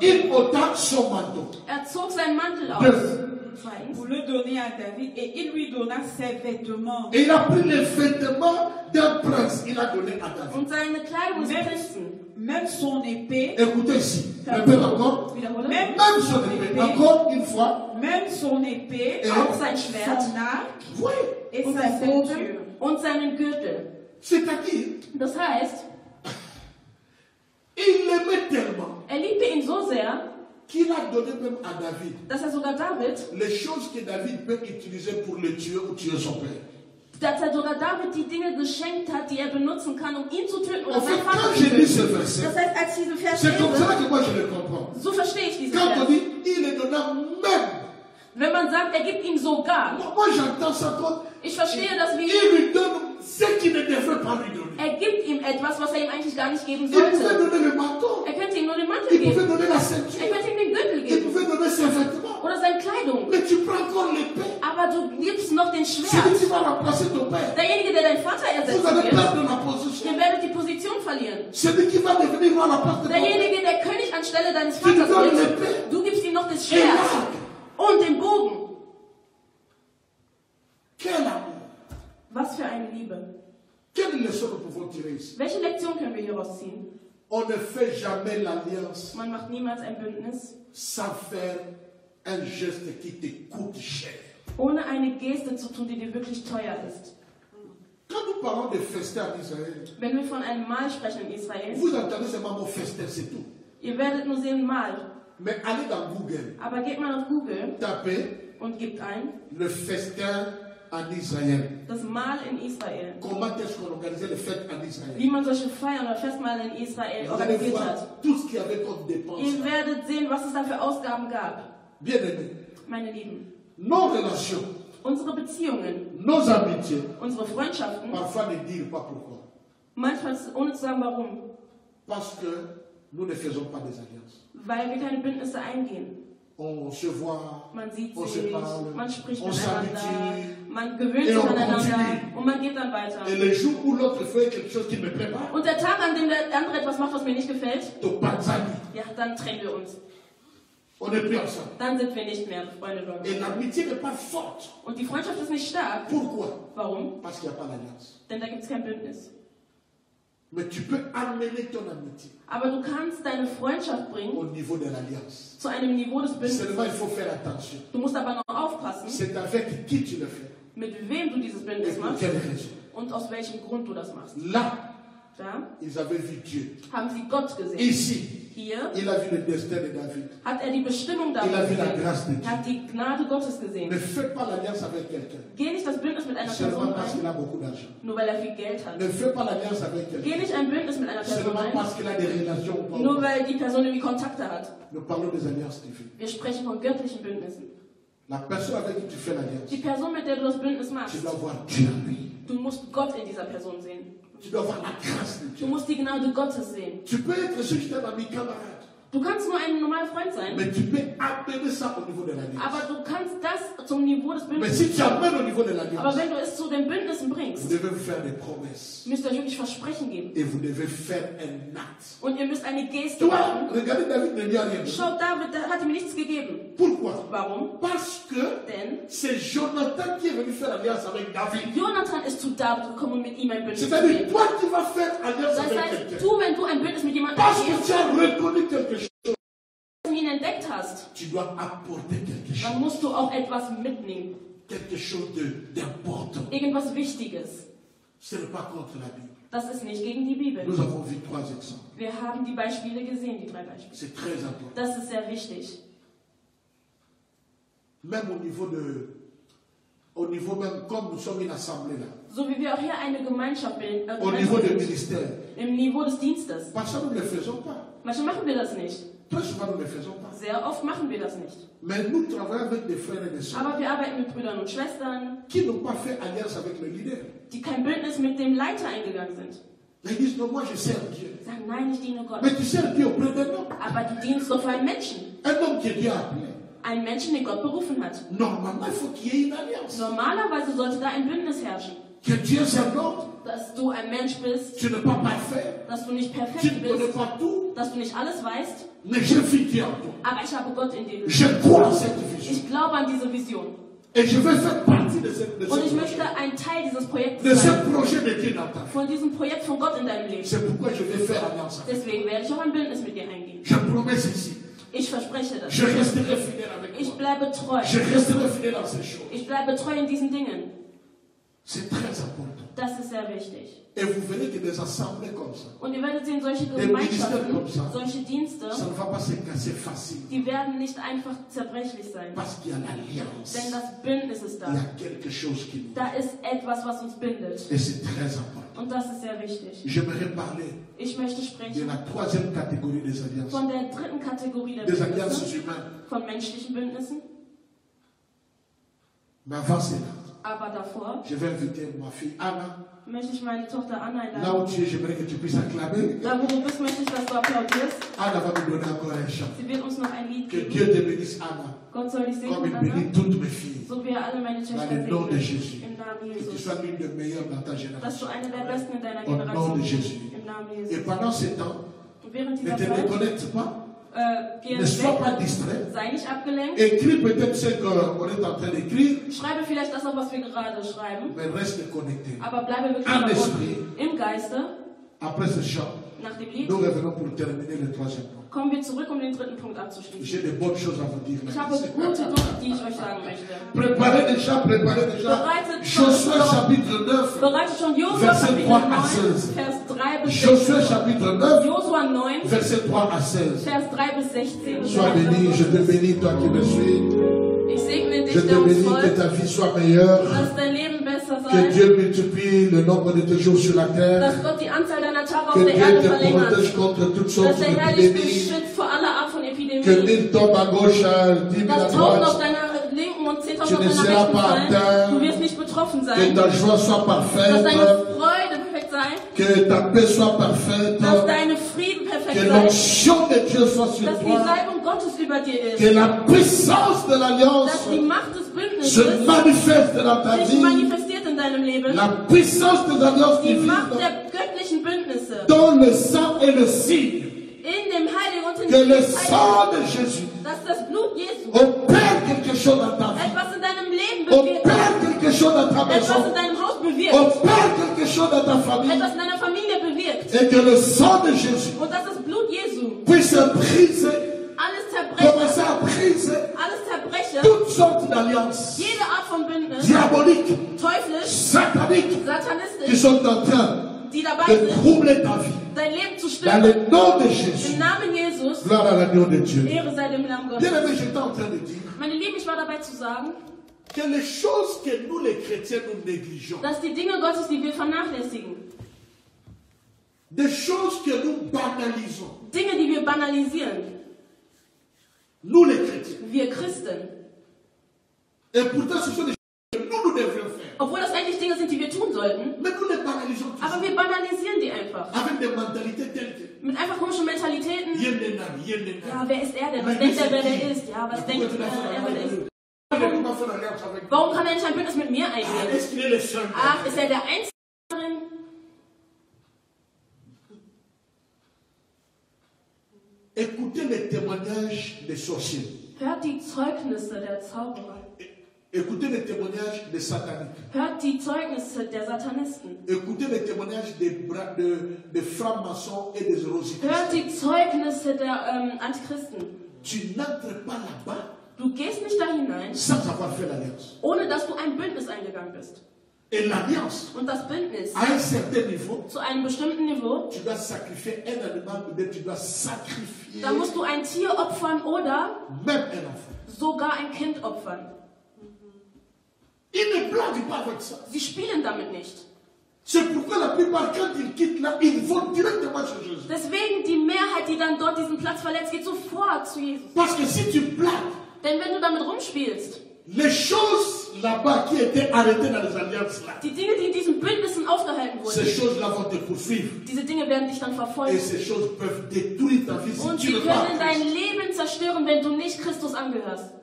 Il ôta son manteau. Er zog seinen Mantel aus. Pour le donner à David et il lui donna ses vêtements. Et il a pris les vêtements d'un prince. Il a donné à David. Und seine Kleidung des Prinzen. Même son épée. Écoutez ici. Répète encore. Même son épée. Encore une fois. Même son épée. Et auch sein Schwert. Son arc. Oui. Et sa ceinture. Und seinen Gürtel. C'est-à-dire. Das heißt. Il l'aimait tellement. Er liebte ihn so sehr. Qu'il a donné même à David. Dass er sogar David. Les choses que David peut utiliser pour le tuer ou tuer son père. Dass er sogar David die Dinge geschenkt hat, die er benutzen kann, um ihn zu töten oder seinen Vater zu töten. Das heißt, als ich diesen Vers lese, so verstehe ich diesen Vers. Wenn man sagt, er gibt ihm sogar. Ich verstehe das wie. Er gibt ihm etwas, was er ihm eigentlich gar nicht geben sollte. Er könnte ihm nur den Mantel geben. Er könnte ihm den Gürtel geben. Oder seine Kleidung. Aber du gibst noch den Schwert. Derjenige, der deinen Vater ersetzen wird, ihr werdet die Position verlieren. Derjenige, der König anstelle deines Vaters wird, du gibst ihm noch das Schwert und den Bogen. Was für eine Liebe. Welche Lektion können wir hieraus ziehen? On ne fait jamais l'alliance. Man macht niemals ein Bündnis. Sans faire un geste qui te coûte cher. Ohne eine Geste zu tun, die dir wirklich teuer ist. Quand nous parlons de festin en Israël, wenn wir von einem Mahl sprechen in Israel, vous entendez seulement mot festin, c'est tout. Ihr werdet nur sehen Mahl. Mais allez dans Google. Aber geht mal auf Google. Tapez. Und gebt ein. Le festin en Israël. Das Mahl in Israel. Comment est-ce qu'on organisait les fêtes en Israël? Wie man solche Feiern oder Festmale in Israel organisiert hat. Tout ce qu'il y avait comme dépenses. Ihr werdet sehen, was es da für Ausgaben gab. Bien-aimés. Meine Lieben. Nos relations. Unsere Beziehungen. Nos amitiés. Unsere Freundschaften. Parfois ne dire pas pourquoi. Manchmal ohne zu sagen warum. Parce que nous ne faisons pas des alliances. Weil wir keine Bündnisse eingehen. On se voit, man sieht on sich, se parle, man spricht on miteinander, man gewöhnt sich aneinander und man geht dann weiter. Et le jour où l'autre fait quelque chose qui me plaît pas, und der Tag, an dem der andere etwas macht, was mir nicht gefällt, ja, dann trennen wir uns. On n'est plus ensemble. Dann sind wir nicht mehr Freunde. Et l'amitié n'est pas forte. Und die Freundschaft ist nicht stark. Pourquoi? Warum? Parce qu'il n'y a pas d'alliance. Denn da gibt es kein Bündnis. Mais tu peux amener ton amitié. Aber du kannst deine Freundschaft bringen au niveau de l'alliance. Zu einem Niveau des Bündnisses. Seulement il faut faire attention. Du musst aber noch aufpassen. C'est avec qui tu le fais. Mit wem du dieses Bündnis machst. Und aus welchem Grund du das machst. Là, da ils avaient vu Dieu. Haben sie Gott gesehen. Ici, hier il a vu le destin de David. Hat er die Bestimmung Davids il a vu gesehen. La grâce de Dieu. Hat die Gnade Gottes gesehen. Ne fais pas l'alliance avec quelqu'un. Geh nicht das Bündnis mit einer Person parce qu'il a ein, beaucoup d'argent. nur weil er viel Geld hat. Ne fais pas l'alliance avec quelqu'un. Geh nicht ein Bündnis mit einer Person ein, parce qu'il a des relations nur weil die Person irgendwie Kontakte hat. Nous parlons des alliances divines. Wir sprechen von göttlichen Bündnissen. La personne avec qui tu fais l'alliance. Die Person, mit der du das Bündnis machst. Tu dois voir Dieu en lui. Du musst Gott in dieser Person sehen. Tu dois voir la grâce de Dieu. Du musst die Gnade Gottes sehen. Tu peux être juste un ami camarade. Du kannst nur ein normaler Freund sein. Mais tu peux amener ça au niveau de l'alliance. Aber du kannst das zum Niveau des Mais Bündnisses. si tu amènes au niveau de l'alliance, Aber wenn du es zu den Bündnissen bringst, vous devez vous faire des promesses. Müsst ihr euch wirklich Versprechen geben. Et vous devez faire un acte. Und ihr müsst eine Geste Toi, machen. regardez David ne lui a rien dit. Schau, David, der hat ihm nichts gegeben. Pourquoi? Warum? Parce que c'est Jonathan qui est venu faire alliance avec David. Jonathan ist zu David gekommen, um mit ihm ein Bündnis zu C'est-à-dire, geben. toi qui vas faire alliance Das avec heißt, quelqu'un. du, wenn du ein Bündnis mit jemandem Parce que eingehst, tu as reconnu quelque chose. du ihn entdeckt hast, Tu dois apporter quelque chose. dann musst du auch etwas mitnehmen. Quelque chose d'important. Irgendwas Wichtiges. Ce n'est pas contre la Bible. Das ist nicht gegen die Bibel. Nous avons vu 3 exemples. Wir haben die Beispiele gesehen, die 3 Beispiele. C'est très important. Das ist sehr wichtig. Même au niveau même comme nous sommes une assemblée là. So wie wir auch hier eine Gemeinschaft bilden. Au niveau du ministère. Im Niveau des Dienstes. Parfois nous ne le faisons pas. Manchmal machen wir das nicht. Très souvent nous ne le faisons pas. Sehr oft machen wir das nicht. Mais nous travaillons avec des frères et des sœurs. Aber wir arbeiten mit Brüdern und Schwestern, qui n'ont pas fait alliance avec le leader. Die kein Bündnis mit dem Leiter eingegangen sind. Ils disent non, moi je sers Dieu. Sagen nein, ich diene Gott. Mais tu sers Dieu auprès d'un homme. Aber du dienst doch für einen Menschen. Un homme que Dieu a appelé. Einen Menschen, den Gott berufen hat. Normalement, il faut qu'il y ait une alliance. Normalerweise sollte da ein Bündnis herrschen. Que Dieu est un homme. Dass du ein Mensch bist. Tu n'es pas parfait. Dass du nicht perfekt tu ne connais bist. pas tout. Dass du nicht alles weißt. Mais je vis Dieu en toi. Aber ich habe Gott in dir. Je crois en cette vision. Ich glaube an diese Vision. Et je vais faire partie de cette Und ich möchte ein Teil dieses Projekts de ce sein. projet de Dieu dans ta vie. Von diesem Projekt von Gott in deinem Leben. C'est pourquoi je vais faire alliance avec toi. Deswegen werde ich auch ein Bündnis mit dir eingehen. Je promets ceci. Ich verspreche das. Je resterai fidèle avec toi. Ich bleibe treu. Je resterai fidèle dans ces choses. Ich bleibe treu in diesen Dingen. C'est très important. Das ist sehr wichtig. Et vous verrez que des assemblées comme ça, Und ihr werdet sehen, solche des ministères Gemeinschaften, comme ça, solche Dienste, ça ne va pas se casser facile. die werden nicht einfach zerbrechlich sein. Parce qu'il y a l'alliance. Denn das Bündnis ist da. Il y a quelque chose qui nous... Da ist etwas, was uns bindet. Et c'est très important. Und das ist sehr wichtig. J'aimerais parler Ich möchte de sprechen la troisième catégorie des alliances. von der dritten Kategorie der Des alliances Bündnisse, humaines. von menschlichen Bündnissen. Mais avant cela, Aber davor je vais inviter ma fille Anna. möchte ich meine Tochter Anna Là où einladen. tu es, j'aimerais que tu puisses acclamer. Da wo du bist, möchte ich, dass du applaudierst. Anna va nous donner encore un chant. Sie wird uns noch ein Lied Que geben. Dieu te bénisse, Anna, Gott soll dich comme segnen, il Anna, bénit toutes mes filles. so wie er alle meine Töchter Dans le nom de segnet. Jésus. Im Namen Que tu Jesus. sois l'une des meilleures dans ta Dass du génération. eine der Besten in deiner Au nom Generation de bist. Jésus. Im Namen Et Jesus. pendant ce temps, Und während ne dieser te Zeit, déconnecte pas. geh Ne sois pas weg, distrait. sei nicht abgelenkt. Écris peut-être ce qu'on est en train d'écrire, Schreibe vielleicht das auf, was wir gerade schreiben. mais reste connecté. Aber bleibe wirklich En verbunden. esprit. Im Geiste, Après ce chant, nach dem Lied, nous revenons pour terminer le troisième point. kommen wir zurück, um den dritten Punkt abzuschließen. J'ai de bonnes choses à vous dire. Ich habe gute Dinge, die ich euch sagen möchte. Préparez déjà. Bereitet schon, Josué chapitre 9, bereitet schon Josua Verset Kapitel 3 à 9, 16. Vers 3 bis Josué 16. chapitre 9, Josua 9, verset 3 à 16. Vers 3 bis 16. Sois béni, je te bénis, toi qui me suis. Ich segne Je dich, te der uns bénis, que folgt, ta vie soit meilleure. dass dein Leben besser Que sei, Dieu multiplie le nombre de tes jours sur la terre. dass Gott die Anzahl deiner Tage auf Que der Dieu Erde te verlängert, protège contre toutes sortes dass der Herr dich d'épidémies. beschützt vor aller Art von Que Epidemien, 1000 tombent à gauche, 10 000 à dass 1000 auf droite. deiner linken und 10.000 Tu auf ne deiner seras rechten pas sein. atteint. Du wirst nicht betroffen Que sein, ta joie soit dass parfaite. deine Freude perfekt sei, Que ta paix soit parfaite. dass deine Frieden Que perfekt sei, l'onction de Dieu soit sur dass die toi. Salbung Gottes über dir ist, Que la puissance de l'alliance dass die Macht des se Bündnisses manifeste dans ta sich vie. manifestiert in deinem Leben, La puissance des alliances die Macht divines der göttlichen Bündnisse dont le sang est le signe. in dem Heiligen und in Que dem le Heiligen, sang de Jésus dass das Blut Jesu opère quelque chose dans ta vie. etwas in deinem Leben bewirkt, Opère quelque chose dans ta etwas maison. in deinem Haus bewirkt, Opère quelque chose dans ta famille. etwas in deiner Familie bewirkt Et que le sang de Jésus und dass das Blut Jesu puisse briser, alles commencer zerbrechen, à briser alles zerbrechen, toutes sortes d'alliances jede Art von Bündnis, diaboliques, teuflisch, sataniques, qui satanistisch, sont en train die dabei de sind, troubler ta vie. dein Leben zu Dans stimmen. le nom de Jésus. Im Namen Jesus, Gloire à l'agneau de Dieu. Ehre sei dem Lamm Gottes. Bien aimé, j'étais en train de dire Meine Lieben, ich war dabei zu sagen, que les choses que nous les chrétiens nous négligeons, dass die Dinge Gottes, die wir vernachlässigen, des choses que nous banalisons, Dinge, die wir banalisieren, nous les chrétiens, wir Christen, et pourtant ce sont des choses que nous devrions faire, obwohl das eigentlich Dinge sind, die wir tun sollten, mais nous les banalisons tous aber wir banalisieren die einfach. avec des mentalités telles que Mit einfach komischen Mentalitäten. Yendenam, Yendenam. Ja, wer ist er denn? Was denkt er, wer der ist? Ja, was denkt er, wer der ist? Warum kann er nicht ein Bündnis mit mir eingehen? Est-ce qu'il est le seul? Ach, ist er der Einzige darin? Écoutez les témoignages des sorciers. Hört die Zeugnisse der Zauberer. Écoutez les témoignages des sataniques. Hört die Zeugnisse der Satanisten. Écoutez les témoignages des francs-maçons et des rosicruciens. Hört die Zeugnisse der Antichristen. Tu n'entres pas là-bas Du gehst nicht da hinein, sans avoir fait l'alliance. ohne dass du ein Bündnis eingegangen bist. Et l'alliance, und das Bündnis, à un certain niveau, zu einem bestimmten Niveau, tu dois sacrifier un animal ou bien tu dois sacrifier da musst du ein Tier opfern oder même un enfant. sogar ein Kind opfern. Ils ne blaguent pas avec ça. Sie spielen damit nicht. C'est pourquoi la plupart, quand ils quittent là, ils vont directement chez Jésus. Deswegen die Mehrheit, die dann dort diesen Platz verlässt, geht sofort zu Jesus. Parce que si tu blagues, denn wenn du damit rumspielst, les choses là-bas qui étaient arrêtées dans les alliances là, die Dinge, die in diesen Bündnissen aufgehalten wurden, ces choses-là vont te poursuivre. diese Dinge werden dich dann verfolgen. Et ces choses peuvent détruire ta vie si Und tu sie ne vas können pas. dein Leben zerstören, wenn du nicht Christus angehörst.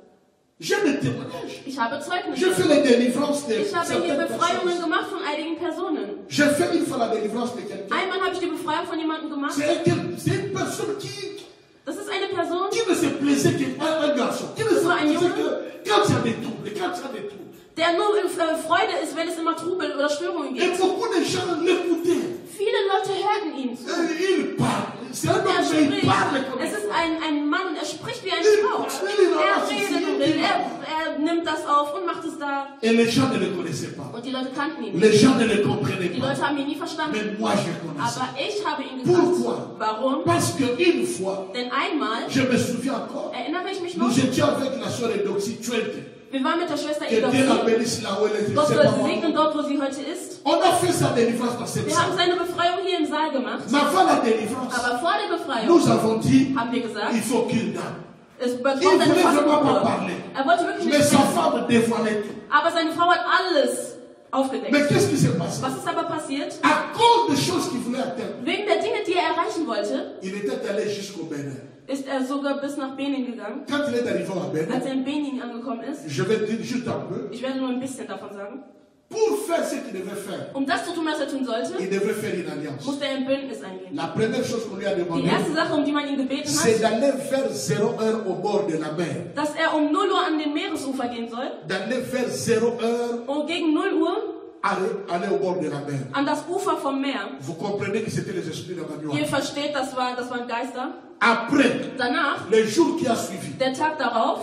J'ai des témoignages. Ich habe J'ai Zeugnisse. fait les délivrances de Ich habe hier certaines Befreiungen personnes. gemacht von einigen Personen. J'ai fait une fois la délivrance de quelqu'un. Einmal habe ich die Befreiung von jemandem gemacht. C'est une personne Das ist eine Person, qui ne se plaisait qu'un garçon. Qui ne se plaisait que quand il y a des troubles. Quand il y a des troubles. der nur in Freude ist, wenn es immer Trubel oder Störungen Et gibt. beaucoup de gens l'écoutaient. Viele Leute hörten ihm zu. Il parle. C'est un homme, Er mais il spricht. parle comme Es ist ein Mann und er spricht wie eine Il Frau. parle, il Er avance redet ici, und il redet. parle. Er nimmt das auf und macht es da. Et les gens ne le connaissaient pas. Und die Leute kannten ihn Les nicht. gens ne le comprenaient Die pas. Leute haben ihn nie verstanden. Mais moi, je connaissais. Aber ich habe ihn gekannt. Pourquoi? Warum? Parce qu'une fois, Denn einmal, je me souviens encore, erinnere ich mich noch, nous étions avec la soeur Edoxy Twente. wir waren mit der Schwester Que Dieu la Edoxy. bénisse là où elle est. Gott C'est soll pas sie moi. segnen dort, wo sie heute ist. On a fait sa délivrance dans cette Wir haben salle. seine Befreiung hier im Saal gemacht. Mais avant la délivrance, Aber vor der Befreiung nous avons dit, haben wir gesagt, il faut qu'il donne. es Il braucht voulait eine vraiment pas Fastenkur. parler. Er wollte wirklich Mais nicht sa sprechen. femme dévoilait tout. Aber seine Frau hat alles Mais aufgedeckt. qu'est-ce qui s'est passé? Was ist aber passiert? À cause des choses qu'il voulait atteindre, Wegen der Dinge, die er erreichen wollte, il était allé jusqu'au Bénin. ist er sogar bis nach Benin gegangen. Quand il est arrivé à Bénin, Als er in Benin angekommen ist, je vais dire juste un peu, ich werde nur ein bisschen davon sagen, pour faire ce qu'il devait faire, um das zu tun, was er tun sollte, il devait faire une alliance. musste er ein Bündnis eingehen. La première chose qu'on lui a Die demandé, erste Sache, um die man ihn gebeten c'est hat, d'aller vers 0 heure au bord de la mer. dass er um 0 Uhr an den Meeresufer gehen soll D'aller vers 0 heure, und gegen 0 Uhr aller au bord de la mer. an das Ufer vom Meer. Vous comprenez que c'était les esprits de Manuel. Ihr versteht, das waren Geister. Après, Danach, le jour qui a suivi, der Tag darauf,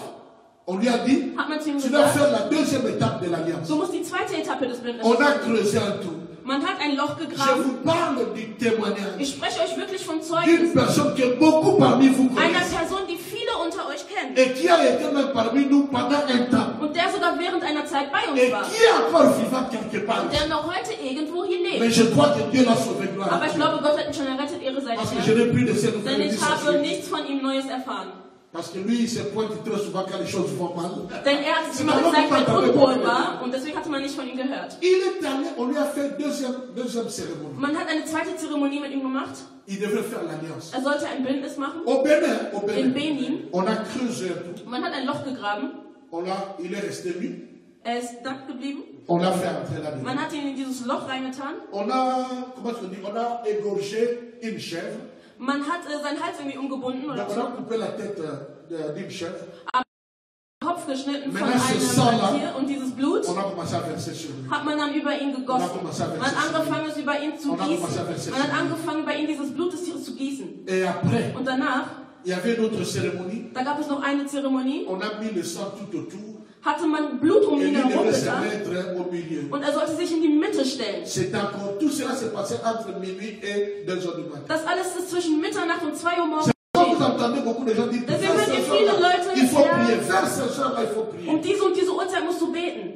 on lui a dit, hat man zu ihm tu dois gesagt, faire la deuxième étape de l'alliance. du musst die zweite Etappe des Bündnisses On a machen. creusé un trou. Man hat ein Loch Je gegraben. vous parle du témoignage Ich spreche euch wirklich von d'une Zeugnissen. personne que beaucoup parmi vous Einer connaissent Person, die viele unter euch kennen. et qui a été même parmi nous pendant un temps Und der sogar während einer Zeit bei et uns war. qui est encore vivant quelque part. Und der noch heute irgendwo hier Mais lebt. je crois que Dieu l'a sauvé, gloire Aber à ich Dieu. glaube, Gott hat ihn schon errettet, Ehre sei Parce que dir. je n'ai plus de ces Denn nouvelles ich habe disations. nichts von ihm Neues erfahren. Parce que lui, il se pointe très souvent quand les choses vont mal. Denn er hat sich Sinon, immer gezeigt, wenn on Unwohl ne war. Und deswegen hatte man nicht von ihm gehört. Il est allé, on lui a fait deuxième cérémonie. Man hat eine zweite Zeremonie mit ihm gemacht. Il devait faire l'alliance. Er sollte ein Bündnis machen. Au Bénin, In Benin. on a creusé un trou. Man hat ein Loch gegraben. Il est resté nu. Er ist nackt geblieben. On l'a fait entrer là-dedans. Man hat ihn in dieses Loch reingetan. On a égorgé une chèvre. Man hat seinen Hals irgendwie umgebunden oder Donc on a coupé la tête d'une chèvre. den Kopf geschnitten von Maintenant, ce einem sang-là, Tier. Und dieses Blut On a commencé à verser sur lui. hat man dann über ihn gegossen. Man hat angefangen, es über ihn zu gießen. Man hat angefangen, bei ihm dieses Blut des Tieres zu gießen. Et après, Und danach, il y avait une autre cérémonie. da gab es noch eine Zeremonie, On a mis le sang tout autour. hatte man Blut um Et ihn lui herum devait se getan. mettre au milieu. Und er sollte sich in die Mitte stellen. C'est encore, tout cela s'est passé entre minuit et 2 heures du matin. Das alles ist zwischen Mitternacht und 2 Uhr morgens. Quand vous entendez beaucoup de gens dire que Deswegen vers hört ihr ce viele soir-là, Leute il faut sagen, prier. Vers ce soir-là, il faut prier. Um diese und diese Uhrzeit musst du beten.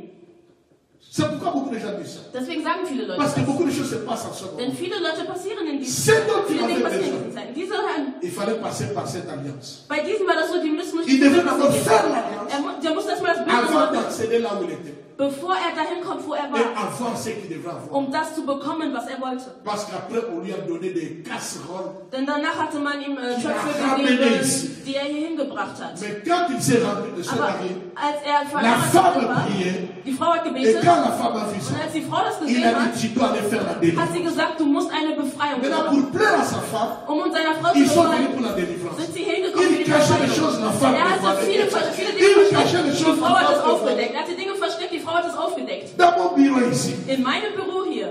C'est pourquoi beaucoup de gens disent ça. Deswegen sagen viele Leute Parce que das. beaucoup de choses se passent en ce moment. Denn viele Leute passieren in diesen C'est donc qu'il viele Dinge avait passieren in besoin. diesen Zeiten. Il fallait passer par cette alliance. Bei diesen war das so, die müssen durch Il die devait Bündnisse d'abord gehen. faire l'alliance Der musste erstmal das Bündnis avant machen, d'accéder là où il était. bevor er dahin kommt, wo er Et war. avoir ce qu'il devrait avoir. Um das zu bekommen, was er wollte. Parce qu'après, on lui a donné des casseroles. Denn danach hatte man ihm Töpfe ramené gegeben, ici. die er hier hingebracht hat. Mais quand il s'est rendu, Aber als er la verheiratet femme war, priait. die Frau hat Et gebetet. quand la femme a vu Und ça, als die Frau das il gesehen a hat, dit, tu dois aller faire la hat délivrance. sie gesagt, du musst eine Befreiung Maintenant, machen. pour plaire à sa femme, Um seiner Frau zu ils sont venus gefallen, pour la délivrance. sind sie hingekommen für Il die cachait les choses, la Befreiung. femme Er hat so dévoilait. viele Dinge Il cachait versteckt. les Die choses, Frau hat es la femme aufgedeckt. Er hat die Dinge versteckt, die Frau hat es aufgedeckt. dans mon bureau ici. In meinem Büro hier.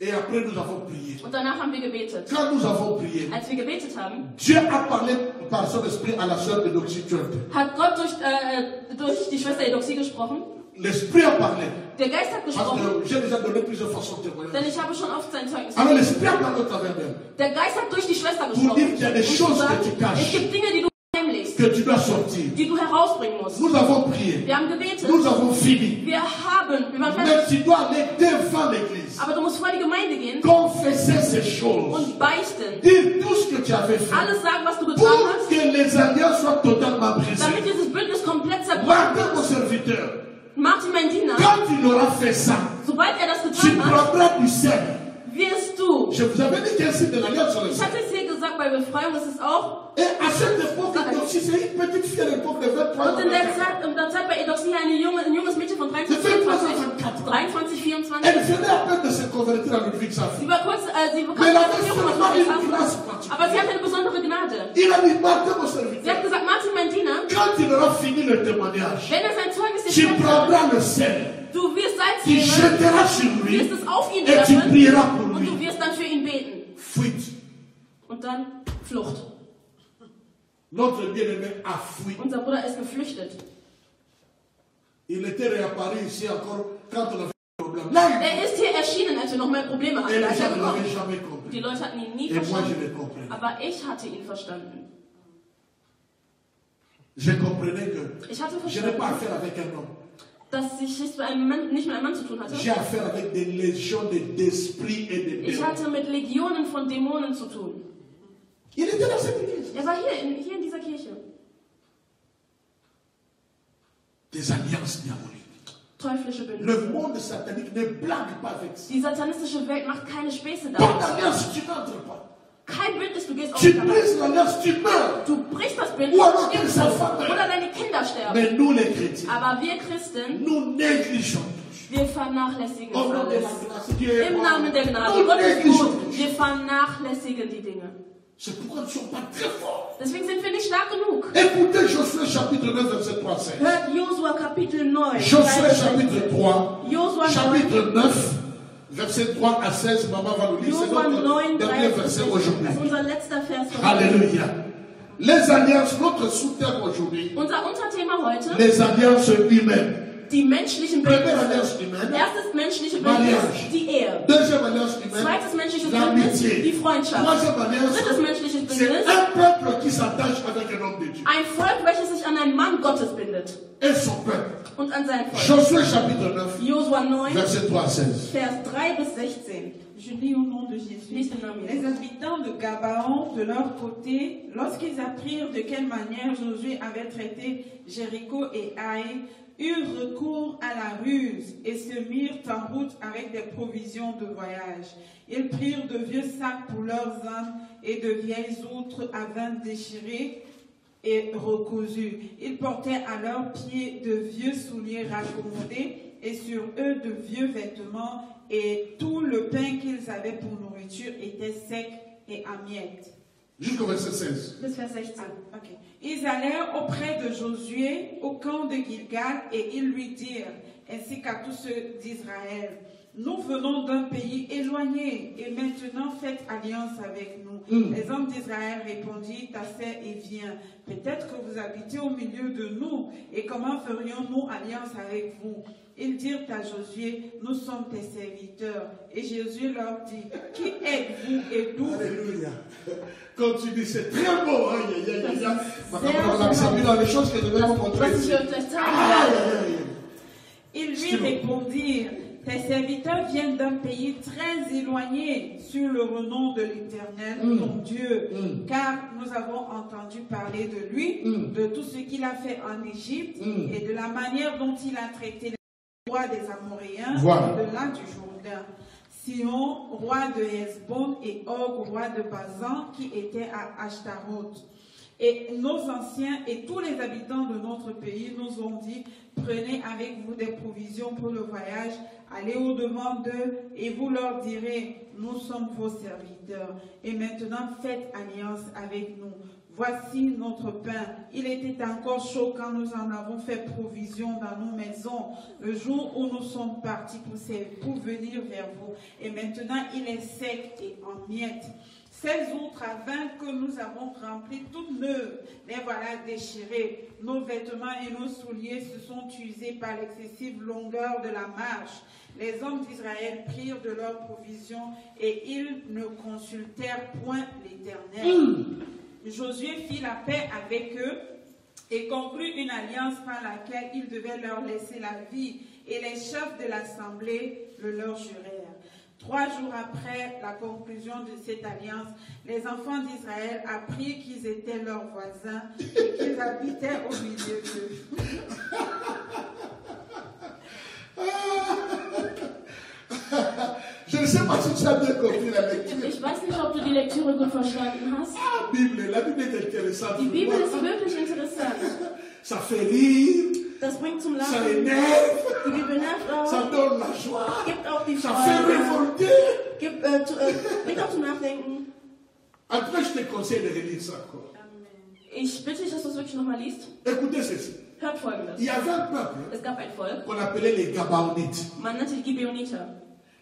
Et après, nous avons prié. Und danach haben wir gebetet. Quand nous avons prié, Als wir gebetet haben, Dieu a parlé par son esprit à la sœur de Doxy Twente. hat Gott durch die Schwester Edoxie gesprochen. L'Esprit a parlé. Der Geist hat gesprochen. J'ai déjà donné plusieurs façons de témoigner. Denn ich habe schon oft sein Zeugnis. Alors l'Esprit a parlé au travers d'elle. Der Geist hat durch die Schwester Pour gesprochen. dire qu'il y a des choses que tu Es caches, gibt Dinge, die du heimlichst, que tu dois sortir. die du herausbringen musst. Nous avons prié. Wir haben gebetet. Nous avons fini. Wir waren Mais fertig. tu dois aller devant l'église. Aber du musst vor die Gemeinde gehen Confesser ces choses. und beichten. Dire tout ce que tu avais fait. Alles sagen, was du getan Pour hast, que les alliances soient totalement brisées. damit dieses Bündnis komplett zerbrochen Martin, mon wird. serviteur, Martin, mein Diener, quand il aura fait ça, sobald das tu getan hat, prendras du sel. wirst du. Je vous avais dit qu'il y a un signe de l'alliance sur le Ich sel. hatte es hier gesagt, bei Befreiung ist es auch. Et à cette époque, si c'est une petite fille à l'époque de 23 ans, Und in der Zeit bei Edoxie ein junges Mädchen von 23, 24. elle venait à peine de se convertir à Ludwig Sie Safi. war kurz, sie bekam Mais la das Evangelium aus Frau Ludwig une grâce Safi. Aber sie hatte eine besondere Gnade. Il a dit, Martin, mon Sie serviteur, hat gesagt, Martin, mein Diener, quand il aura fini le témoignage, wenn er sein Zeugnis tu jetzt hat, prendras le sel, du wirst Salz tu nehmen, jetteras sur du lui wirst es auf ihn et tu werfen prieras pour und du lui. wirst dann für ihn beten. Fuite. Und dann Flucht. Notre bien-aimé a fui. Unser Bruder ist geflüchtet. Il était réapparu ici encore quand on avait un problème. Er ist hier erschienen, als wir noch mal Probleme hatten. Et Da les ist er gens ne l'avaient gekommen. jamais compris. Die Leute hatten ihn nie Et moi, je verstanden. l'ai compris. Aber ich hatte ihn verstanden. Je comprenais que Ich hatte je n'ai pas verstanden, affaire avec un homme. dass ich es nicht mit einem Mann zu tun hatte. J'ai affaire avec des légions d'esprits et de Ich démons. hatte mit Legionen von Dämonen zu tun. Il était dans cette église. Er war hier in dieser Kirche. Des alliances diaboliques. Teuflische Le Bündnisse. monde satanique ne blague pas avec ça. Die satanistische Welt macht keine Späße Bonne damit. alliance, tu n'entres pas. Kein Bündnis, du gehst auf Tu die Kammer. brises l'alliance, tu meurs. Du brichst das Bündnis Ou alors und stirbst tes enfants oder meurent. deine Kinder sterben. Mais nous les chrétiens, Aber wir Christen, nous négligeons tout. wir vernachlässigen Au nom de alles. la grâce, Dieu est Im bon. Namen der Gnade. Nous Gott ist négligeons gut. tout. Wir vernachlässigen die Dinge. C'est pourquoi nous ne sommes pas très forts. Deswegen sind wir nicht stark genug. Écoutez Josué chapitre 9, verset 3 à 16. Hört Josua Kapitel 9. Josué chapitre 3, Josua 9. chapitre 9, verset 3 à 16. Maman va nous lire. C'est Josua notre 9, dernier 3 verset bis aujourd'hui. Das ist unser letzter Vers. von heute. Alléluia. Les alliances, notre sous-thème aujourd'hui, Unser Unterthema heute, les alliances humaines. die menschlichen Première Bündnisse. alliance humaine, Erstes menschliche Mariage. Bündnis, die Ehe. deuxième alliance humaine, Zweites menschliches Bündnis, l'amitié. die Freundschaft. Troisième alliance, Drittes menschliches c'est Bündnis, un peuple qui s'attache avec un homme de Dieu ein Volk, welches sich an einen Mann Gottes bindet. et son peuple. Und an sein Volk. Josué chapitre 9, Josua 9, verset 3 à 16. Vers 3 bis 16. Je lis au nom de Jésus. Lies den Namen Les Jesu. habitants de Gabaon, de leur côté, lorsqu'ils apprirent de quelle manière Josué avait traité Jéricho et Haï, eurent recours à la ruse et se mirent en route avec des provisions de voyage. Ils prirent de vieux sacs pour leurs ânes et de vieilles outres à vin déchirées et recousues. Ils portaient à leurs pieds de vieux souliers raccommodés et sur eux de vieux vêtements, et tout le pain qu'ils avaient pour nourriture était sec et à miettes. Jusqu'au verset 16. Bis Vers 16. Ok. Ils allèrent auprès de Josué au camp de Gilgal et ils lui dirent, ainsi qu'à tous ceux d'Israël, nous venons d'un pays éloigné et maintenant faites alliance avec nous. Les hommes d'Israël répondirent, assez et viens. Peut-être que vous habitez au milieu de nous et comment ferions-nous alliance avec vous? Ils dirent à Josué, nous sommes tes serviteurs. Et Josué leur dit, qui êtes-vous et d'où? Alléluia. Quand tu dis, c'est très beau. Hein? On a salué dans les choses que je vais vous montrer Was ici. ich euch gleich zeigen Aïe, werde. aïe, aïe. Ils lui répondirent, tes serviteurs viennent d'un pays très éloigné sur le renom de l'Éternel, ton Dieu, car nous avons entendu parler de lui, de tout ce qu'il a fait en Égypte et de la manière dont il a traité les rois des Amoréens au-delà du Jourdain. Sion, roi de Hesbon, et Og, roi de Bazan, qui était à Ashtaroth. Et nos anciens et tous les habitants de notre pays nous ont dit, prenez avec vous des provisions pour le voyage, allez au-devant d'eux et vous leur direz, nous sommes vos serviteurs. Et maintenant faites alliance avec nous. Voici notre pain. Il était encore chaud quand nous en avons fait provision dans nos maisons, le jour où nous sommes partis pour venir vers vous. Et maintenant il est sec et en miettes. Ces outres à vin que nous avons remplies toutes neuves, les voilà déchirées. Nos vêtements et nos souliers se sont usés par l'excessive longueur de la marche. Les hommes d'Israël prirent de leurs provisions et ils ne consultèrent point l'Éternel. Josué fit la paix avec eux et conclut une alliance par laquelle il devait leur laisser la vie, et les chefs de l'assemblée le leur jurèrent. 3 jours après la conclusion de cette alliance, les enfants d'Israël apprirent qu'ils étaient leurs voisins et qu'ils habitaient au milieu d'eux. Je ne sais pas si tu as bien compris la lecture. Ich weiß nicht, ob du die Lektüre gut verstanden hast. La Bible est intéressante. Die Bibel ist wirklich interessant. Ça fait rire. Das bringt zum Ça Lachen. énerve. Die Bibel nervt auch. Ça donne la joie. Gibt auch die Ça fait Freude. révolter. Bringt auch zum Nachdenken. En tout cas, je te conseille de relire ça encore. Ich bitte dich, dass du es wirklich nochmal liest. Écoutez ceci. Hört Folgendes. Il y avait un peuple Es gab ein Volk, qu'on appelait les Gabaonites. man nannte die Gibeoniter.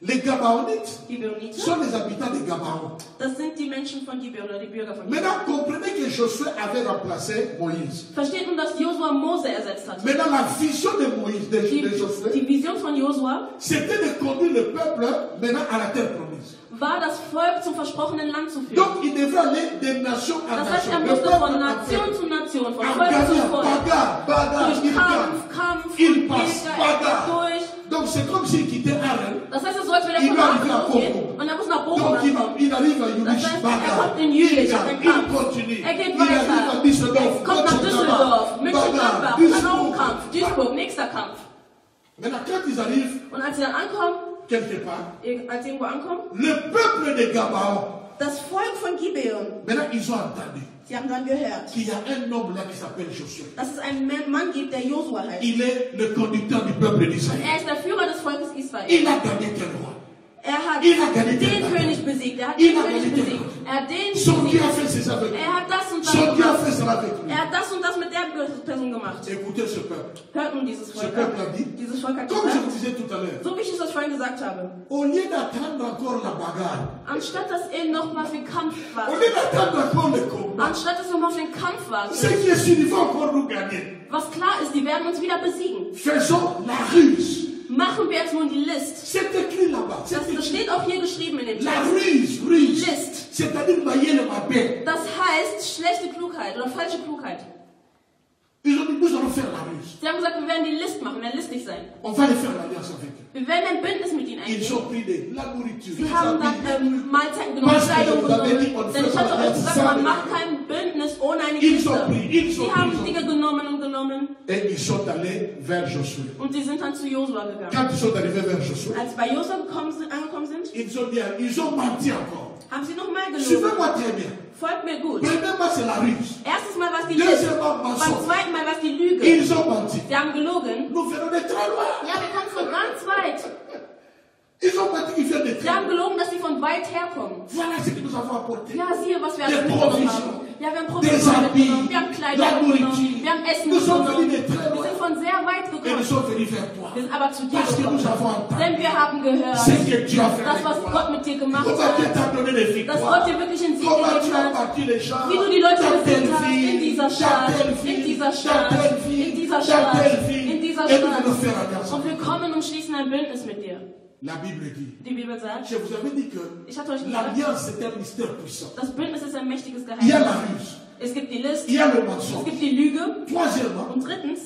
Les Gabaonites Gibeoniter, sont les habitants de Gabaon. das sind die Menschen von Gibeon oder die Bürger von Gibeon. Maintenant, comprenez que Josué avait remplacé Moïse. Versteht nun, dass Josua Mose ersetzt hat? Maintenant, la vision de Moïse, de Josué, Die Vision von Josua c'était de conduire le peuple maintenant à la terre promise. war, das Volk zum versprochenen Land zu führen. Donc, il devrait aller de nation à Das heißt, nation. er Le musste peuple von en Nation fait, zu Nation, von en Volk zu gagnant, Volk, bagarre, durch il gagne. Kampf, Il passe, Pilger, bagarre. durch. Donc, c'est comme s'il quittait Aaron. Das heißt, es so, als wenn er Il von va arriver à Aachen geht Bochum. und er muss nach Bochum Donc, kommen. il arrive à Das Yulish, heißt, er bagarre. kommt in Il Jülich, gagne, ein il Kampf. continue. Er geht Il arrive weiter. à Düsseldorf, Kommt nach Düsseldorf, Mönchengladbach, Duisburg. dann auch ein Kampf. Duisburg, nächster Kampf. Maintenant, quand ils arrivent Und als sie dann ankommen, quelque part, als sie irgendwo ankommen, le peuple de Gabaon, Das Volk von Gibeon, maintenant, ils ont entendu sie haben dann gehört, qu'il y a un homme là qui s'appelle Josué. dass es einen Mann gibt, der Josua heißt. Il est le conducteur du peuple d'Israël. er ist der Führer des Volkes Israel. Il a gagné quel roi? Er hat Il a gagné den den König besiegt, er hat Il den a König gagné den besiegt, er hat den Son Dieu a besiegt, fait ses avec lui. er hat das und das Son Dieu a gemacht, fait cela avec lui. er hat das und das mit der Person gemacht. Écoutez ce peuple. Hört nun dieses Ce Volk peuple an. a dit, Dieses Volk hat comme je gesagt, vous disais tout à l'heure, so wie ich es euch vorhin gesagt habe, au lieu d'attendre encore la bagarre, anstatt dass ihr nochmal für den Kampf au wartet, lieu d'attendre encore le combat, anstatt dass ihr nochmal für den Kampf wartet, ce qui est sûr, il va encore nous gagner. was klar ist, die werden uns wieder besiegen. Faisons la ruse. Machen wir jetzt nun die List. C'est écrit là-bas. C'est Das écrit. steht auch hier geschrieben in dem La Text. ruse. List. C'est-à-dire mailler le mabé. Das heißt schlechte Klugheit oder falsche Klugheit. Ils ont dit, nous allons faire la ruse. Sie haben gesagt, wir werden die List machen, wir werden listig sein. On va aller faire l'alliance avec eux. Wir werden ein Bündnis mit ihnen Ils eingehen. ont pris de la nourriture. Sie des haben habits. dann Mahlzeiten genommen, Parce que Kleidung vous avez dit, genommen. on Denn ich fait hatte euch pas gesagt, ça. man macht kein Bündnis ohne eine Ils ont Kiste. pris, ils ont Sie haben pris. Dinge genommen und genommen Et ils sont allés vers Josué. und sie sind dann zu Josua gegangen. Quand ils sont arrivés vers Josué, Als sie bei Josua angekommen sind, ils ont menti encore. haben sie nochmal gelogen. Suivez-moi très bien. Folgt mir gut. Premièrement, c'est la ruse. Erstes Mal war es die List. Deuxièmement, Beim mensonge. zweiten Mal war es die Lüge. Ils ont menti. Sie haben gelogen. Nous venons de très loin. Ja, wir kommen von ganz weit. Ils ont menti qu'ils viennent de Sie très haben loin. gelogen, dass sie von weit herkommen. Voilà ce que nous avons apporté. Ja, siehe, was wir Des alles mitgenommen provisions. haben. Ja, wir haben Des Provisionen habits. mitgenommen. Wir haben La Kleidung nourriture. mitgenommen. Wir haben Essen Nous sommes mitgenommen. venus de très Wir loin. sind von sehr weit Et nous gekommen. sommes venus vers toi. Wir sind aber zu dir Parce que nous gekommen. avons entendu Denn wir haben gehört, ce que Dieu a fait das, avec was toi. Gott mit dir gemacht Comment Dieu hat, t'a donné des dass victoires. Gott dir wirklich einen Sieg Comment tu gegeben as hat, battu les gens. wie du die Leute Dans besiegt telle hast, in ville, dieser dans Stadt, telle in ville, dieser dans Stadt, telle ville, in dieser dans Stadt, telle ville. in dieser Et nous allons Stadt. faire alliance. Und wir kommen und schließen ein Bündnis mit dir. La Bible dit. Die Bibel sagt, Je vous avais dit que ich hatte euch gesagt, l'alliance c'est un mystère puissant. das Bündnis ist ein mächtiges Il y a la Geheimnis. ruse, Es gibt die List, il y a le es mensonge. gibt die Lüge Troisièmement, und drittens,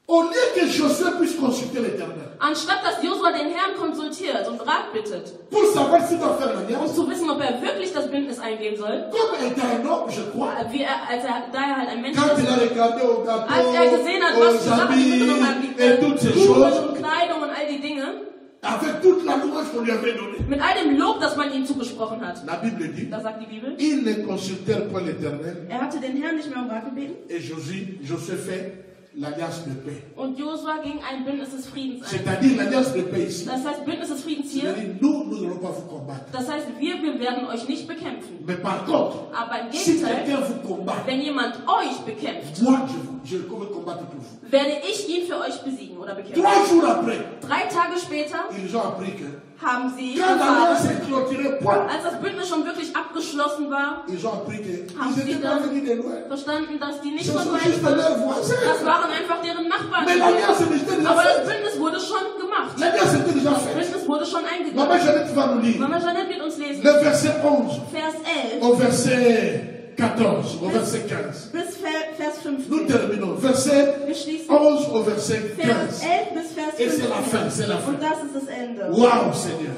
au lieu que Josué puisse consulter l'Éternel anstatt dass Josua den Herrn konsultiert und Rat bittet, pour savoir s'il doit faire um l'alliance, zu wissen, ob er wirklich das Bündnis eingehen soll, comme étant un homme, je crois, da er halt ein Mensch quand il ist, a regardé au als er gesehen hat, was gâteau, für aux Sachen die mitgenommen haben, habits die et toutes ces Blumen choses, und Kleidung und all die Dinge, avec toute la louange qu'on lui avait donnée, mit all dem Lob, das man ihm zugesprochen hat. la Bible dit, Da sagt die Bibel, ils ne consultèrent point l'Éternel. Er hatte den Herrn nicht mehr um Rat gebeten. Et Josué fait l'alliance de paix. Und Josua ging ein Bündnis des Friedens ein. C'est-à-dire l'alliance de paix ici. Das heißt Bündnis des Friedens hier. Nous n'allons pas vous combattre. Das heißt, wir werden euch nicht bekämpfen. Mais par contre, aber im si Gegenteil, quelqu'un vous combat, wenn jemand euch bekämpft, moi je vais combattre pour vous. werde ich ihn für euch besiegen oder bekämpfen. 3 jours après, 3 Tage später ils ont appris que haben sie als das Bündnis schon wirklich abgeschlossen war, haben sie dann verstanden, dass die nicht von weit waren. Das waren einfach deren Nachbarn. Aber das Bündnis wurde schon gemacht. Das Bündnis wurde schon eingegangen. Mama Jeanette wird uns lesen. Le verset 11. Vers 11. Au verset 14, au verset 15. Bis Vers 15. Nous terminons. Verset 11 au verset 15. Vers 11 bis Vers 15. Et c'est la fin, c'est la fin. Und das ist das Ende. Waouh, Seigneur.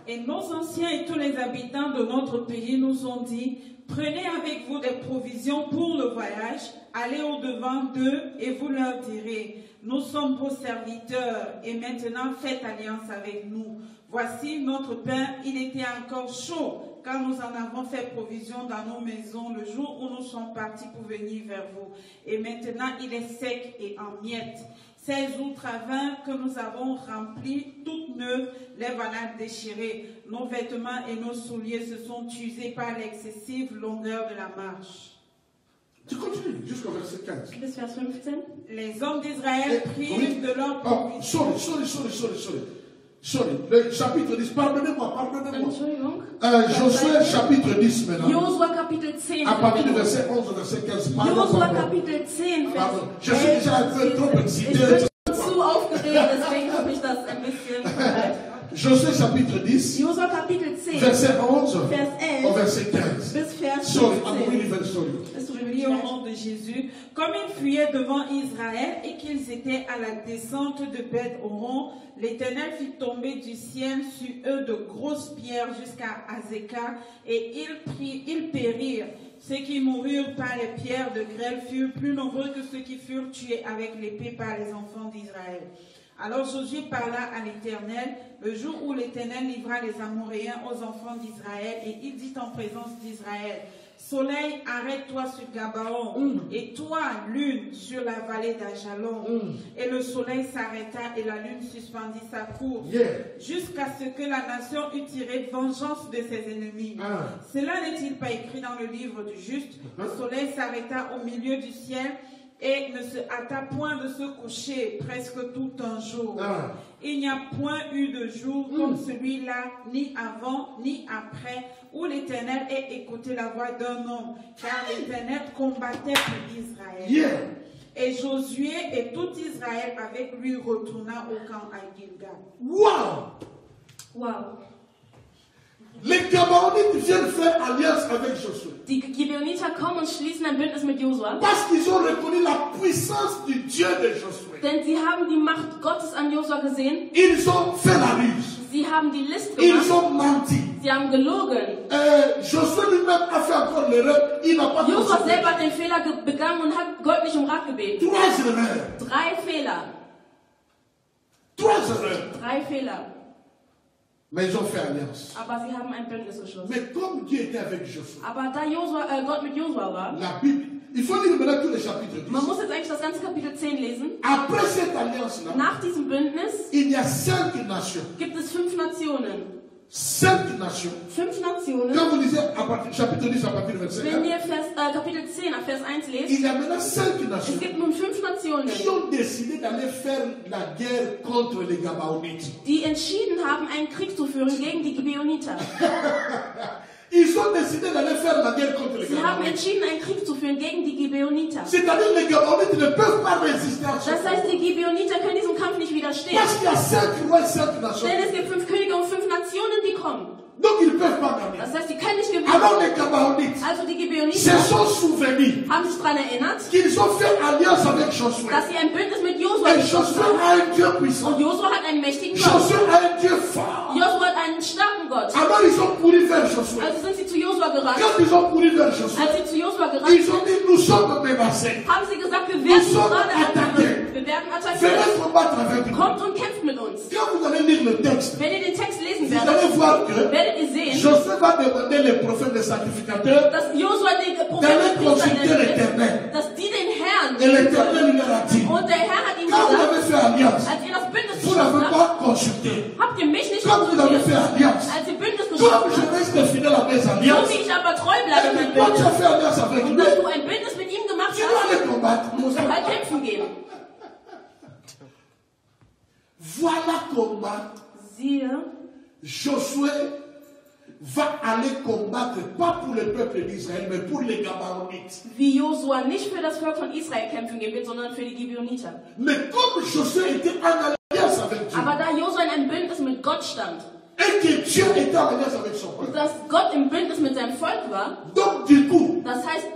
Et nos anciens et tous les habitants de notre pays nous ont dit, prenez avec vous des provisions pour le voyage, allez au-devant d'eux et vous leur direz, nous sommes vos serviteurs et maintenant faites alliance avec nous. Voici notre pain, il était encore chaud quand nous en avons fait provision dans nos maisons le jour où nous sommes partis pour venir vers vous. Et maintenant il est sec et en miettes. Ces outres à vin que nous avons remplis, toutes neuves, les voilà déchirées. Nos vêtements et nos souliers se sont usés par l'excessive longueur de la marche. Tu continues jusqu'au verset 15. Bis Vers 15. Les hommes d'Israël prirent de leur provision. Sorry, le chapitre 10, pardonnez-moi. Entschuldigung. Josué chapitre 10 maintenant. Josua Kapitel 10. À partir du verset 11 au verset 15. Josua Kapitel 10, Vers 11. Je suis déjà un peu trop excité. Ich bin zu aufgeregt, deswegen habe ich das ein bisschen verhalten. Josué chapitre 10, Josua Kapitel 10, verset 11 Vers 11 au verset 15. bis Vers 15. Sorry. Je lis au nom de Jésus. Comme ils fuyaient devant Israël et qu'ils étaient à la descente de Beth-Horon, l'Éternel fit tomber du ciel sur eux de grosses pierres jusqu'à Azekah, et ils périrent. Ceux qui moururent par les pierres de grêle furent plus nombreux que ceux qui furent tués avec l'épée par les enfants d'Israël. Alors Josué parla à l'Éternel le jour où l'Éternel livra les Amoréens aux enfants d'Israël, et il dit en présence d'Israël, Soleil, arrête-toi sur Gabaon, et toi, lune, sur la vallée d'Ajalon. Et le soleil s'arrêta et la lune suspendit sa course, jusqu'à ce que la nation eût tiré vengeance de ses ennemis. Cela n'est-il pas écrit dans le livre du juste? Le soleil s'arrêta au milieu du ciel et ne se hâta point de se coucher presque tout un jour. Il n'y a point eu de jour comme celui-là, ni avant, ni après, où l'Éternel ait écouté la voix d'un homme, car l'Éternel combattait pour Israël. Et Josué et tout Israël avec lui retourna au camp à Gilgal. Wow! Les Gabaonites viennent faire alliance avec Josué. Die Gibeoniter kommen und schließen ein Bündnis mit Josua. Parce qu'ils ont reconnu la puissance du Dieu de Josué. Denn sie haben die Macht Gottes an Josua gesehen. Ils ont fait la ruse. Sie haben die List gemacht. Ils ont menti. Sie haben gelogen. Josué lui-même a fait encore l'erreur. Il n'a pas Josua selber hat den Fehler begangen und hat Gott nicht um Rat gebeten. 3 erreurs. 3 Fehler. 3 erreurs. 3 Fehler. Mais ils ont fait alliance. Aber sie haben ein Bündnis geschlossen. Mais comme Dieu était avec Josué, aber da Gott mit Josua war, la Bible, il faut lire maintenant tout le chapitre 10. Man muss jetzt eigentlich das ganze Kapitel 10 lesen. Après cette alliance-là, nach diesem Bündnis, il y a 5 nations. Gibt es 5 Nationen. 5 nations. 5 Nationen. Quand vous lisez chapitre 10 à partir du verset 1, wenn ihr Kapitel 10 ab Vers 1 lest, il y a maintenant 5 nations. Es gibt nun 5 Nationen, qui ont décidé d'aller faire la guerre contre les Gabaonites. Die entschieden haben, einen Krieg zu führen gegen die Gibeoniter. Ils ont décidé d'aller faire la guerre contre les Sie haben entschieden, einen Krieg zu führen gegen die Gibeoniter. C'est-à-dire les Gabaonites ne peuvent pas résister à ça. Das heißt, die Gibeoniter können diesem Kampf nicht widerstehen. Parce qu'il y a 5 rois et 5 nations. Denn es gibt 5 Könige und 5 Nationen, die kommen. Donc ils ne peuvent pas gagner. Das heißt, sie können nicht gewinnen. Alors les Gabaonites also die Gibeoniter se sont souvenus haben sich daran erinnert, qu'ils ont fait alliance avec Josué. Dass sie ein Bündnis mit Josua Et Josué a un Dieu puissant. Und Josua hat einen mächtigen Gott. Josué a un Dieu fort. Josua hat einen starken Gott. Alors ils ont couru vers Josué. Also sind sie zu Josua gerannt. Quand ils ont couru vers Josué, als sie zu Josua gerannt ils ont dit, nous sommes menacés. Haben sie gesagt, wir werden gerade attaqués. Wir werden attackiert. Venez combattre avec nous. Kommt und kämpft mit uns. Quand vous allez lire le texte, wenn ihr den Text lesen vous allez voir que werdet ihr sehen, Josué va demander les prophètes, les sacrificateurs, dass Josua den d'aller consulter l'Éternel. dass die den Herrn Hand. Et l'Éternel lui a dit, Und der Herr hat ihm quand vous gesagt, avez fait alliance, als ihr das Bündnis vous geschlossen n'avez habt, pas consulté. habt ihr mich nicht Quand vous avez fait konsultiert. alliance, Als ihr Bündnis comme geschlossen je habt, reste fidèle à mes so alliances, wie ich aber treu bleibe et meinem que toi tu as Bündnis, fait alliance avec und lui, dass du ein Bündnis mit ihm gemacht tu dois hast, aller combattre. musst du halt kämpfen gehen. Voilà comment Siehe, Josué va aller combattre, pas pour le peuple d'Israël, mais pour les Gabaonites. wie Josua nicht für das Volk von Israel kämpfen gehen wird, sondern für die Gibeoniter. Mais comme Josué était en alliance avec Dieu, Aber da Josua in einem Bündnis mit Gott stand, et que Dieu était en alliance avec son peuple, dass Gott im Bündnis mit seinem Volk war, donc du coup, das heißt,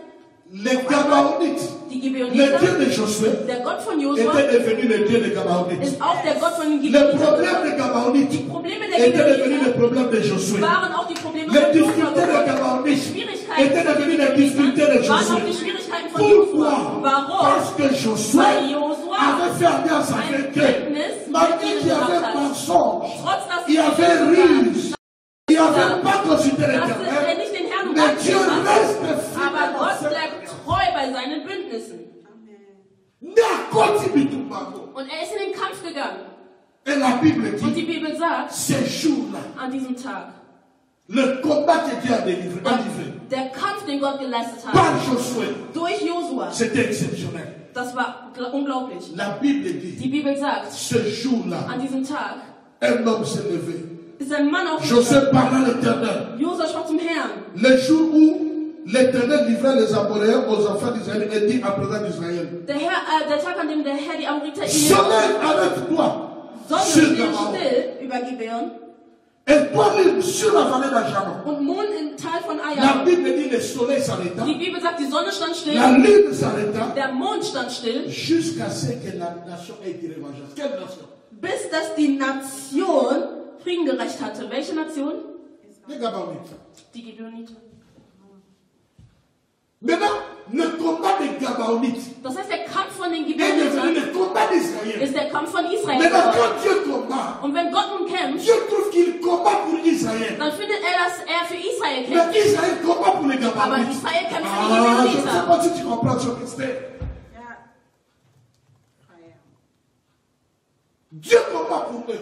les Gabaonites, die le Gibeoniter, Dieu de Josué, der Gott von Josua, était devenu le Dieu des Gabaonites. ist auch der Gott von den Le Gibeonitern. problème des Die Gabaonites Probleme der était devenu le Gibeoniter problème de Josué. waren auch die Probleme Les von difficultés des Josua. Die Gabaonites Schwierigkeiten étaient devenues les difficultés de waren auch die Josué. Schwierigkeiten von Pourquoi? Josua. Warum? Parce que Josué Weil Josua avait fait alliance ein avec eux. Bündnis Malgré mit qu'il y ihnen avait gemacht hat. mensonge, Trotz dass il y avait ruse, il n'y avait pas consulté dass l'Éternel. er nicht den Herrn Mais Dieu umgebracht hat, reste fidèle aber à Gott ses bleibt treu bei seinen Bündnissen. Und er ist in den Kampf gegangen. Et la Bible Und die dit, Bibel sagt, ces jours-là, an diesem Tag, le combat que Dieu a délivré, der Kampf, den Gott geleistet par hat, Josué, durch Josua, c'était exceptionnel. das war unglaublich. La Bible dit, Die Bibel sagt, ce jour-là, an diesem Tag un homme s'est levé. ist ein Mann aufgestanden. Josué parla à l'Éternel. Josua sprach zum Herrn. Le jour où l'Éternel livrait les Amoréens aux enfants d'Israël et dit à présent d'Israël, Der Tag, an dem der Herr die Amoriter soleil arrête-toi Sonne sur steht Gabaon still über Gibeon et toi libre sur la vallée d'Ajalon. und Mond im Tal von La Aya. Bible dit le soleil s'arrêta, Die Bibel sagt, die Sonne stand still, la lune s'arrêta der Mond stand still, jusqu'à ce que la nation ait tiré vengeance. Quelle nation? bis dass die Nation Frieden gerecht hatte. Welche Nation? Les Gabaonites. Die Gibeoniter. Maintenant, le combat des Gabaonites Das heißt, der Kampf von den est devenu Gibeonitern le combat d'Israël. ist der Kampf von Israel Maintenant, geworden. quand Dieu combat, Und wenn Gott nun kämpft, Dieu trouve qu'il combat pour Israël. dann findet er, dass er für Israel kämpft. Mais Israël combat pour les Aber Gabaonites. Israel kämpft für Ah, die je ne sais Gibeoniter. pas si tu comprends ce mystère. Dieu combat pour eux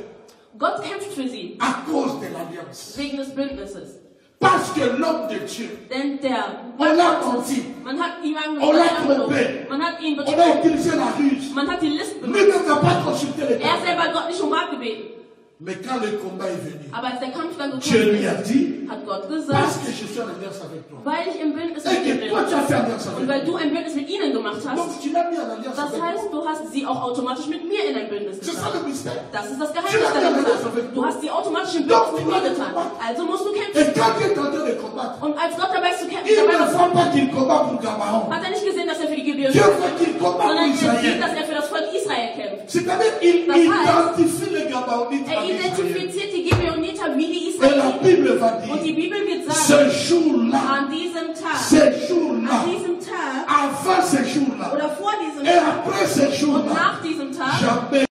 Gott kämpft für sie, à cause de l'alliance. wegen des Bündnisses. Parce que l'homme de Dieu, Denn der on l'a menti, man hat ihm on l'a trompé, man hat ihn on a betrogen, utilisé la ruse. man hat die List benutzt. Lui-même n'a pas consulté les Er selber hat Gott nicht um Rat gebeten. Mais quand le combat est venu, Aber als der Kampf dann Dieu gekommen lui a ist, dit, hat Gott parce gesagt, que je suis en alliance avec toi. weil ich im Bündnis Et mit dir que toi tu bin as fait alliance und avec weil moi. du ein Bündnis mit ihnen gemacht hast, Donc tu l'as mis en alliance das avec heißt, moi. du hast sie auch automatisch mit mir in ein Bündnis C'est ça getan. le mystère. Das ist das Tu Geheimnis l'as mis en dahinter. alliance avec Du moi. hast sie automatisch im Bündnis mit mir getan. Also musst du Et kämpfen. quand Dieu est en train de combattre, Und als Gott dabei ist zu kämpfen, il dabei ne war, voit pas qu'il combat pour Gabaon. hat er nicht gesehen, dass er für die Dieu Gibeoniter veut kämpft, qu'il combat pour sondern er sieht, Israël. dass er für das Volk Israel kämpft. C'est-à-dire qu'il Das heißt, identifie les Gabaonites Er avec Israël. identifiziert die Gibeoniter wie die Et la Israeliten. Bible va Und die dire, Bibel wird ce sagen, jour-là, an diesem Tag, avant ce jour-là, oder vor diesem et Tag après ce und jour-là, nach diesem Tag jamais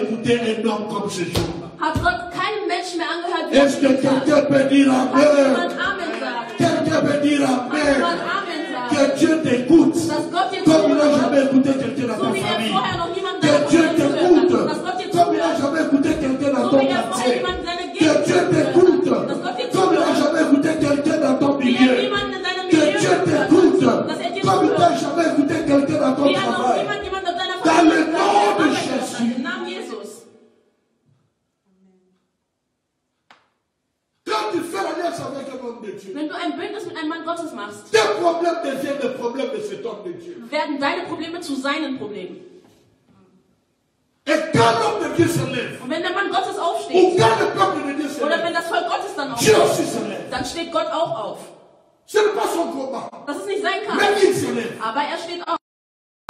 écouté un homme comme ce jour-là. hat Gott keinem Menschen mehr angehört wie Est-ce que an diesem Tag. quelqu'un peut dire Kann Amen? jemand Amen sagen? Quelqu'un peut dire Kann Amen? jemand Amen sagen? Que Dieu t'écoute, Dass Gott dir comme il n'a zuhört, jamais écouté quelqu'un dans so ta wie er famille. vorher noch niemanden Que deiner Dieu Familie zugehört t'écoute, hat. Dass Gott dir comme il n'a zuhört, jamais écouté quelqu'un dans so ton wie er vorher quartier. niemanden in seiner Que Gegend Dieu zugehört t'écoute, hat. Dass Gott dir comme il n'a zuhört, jamais écouté quelqu'un dans ton wie er milieu. niemanden in seinem Que Milieu Dieu zugehört t'écoute, hat. Dass er dir comme il n'a zuhört, jamais écouté quelqu'un dans ton wie er noch travail. jemand auf deiner Dans le Familie nom de Arbeit gemacht hat. Jésus. Im Namen Jesus. Quand tu fais l'alliance avec un homme de Dieu, Wenn du ein Bündnis mit einem Mann Gottes machst, tes problèmes deviennent les problèmes de cet homme de Dieu. werden deine Probleme zu seinen Problemen. Et quand l'homme de Dieu se lève, Und wenn der Mann Gottes ou aufsteht, quand le peuple de Dieu se oder lève, wenn das Volk Gottes dann Dieu aufsteht, aussi se lève. dann steht Gott auch auf. Ce n'est pas son combat, Das ist nicht sein Kampf, mais il se lève. aber er steht auf.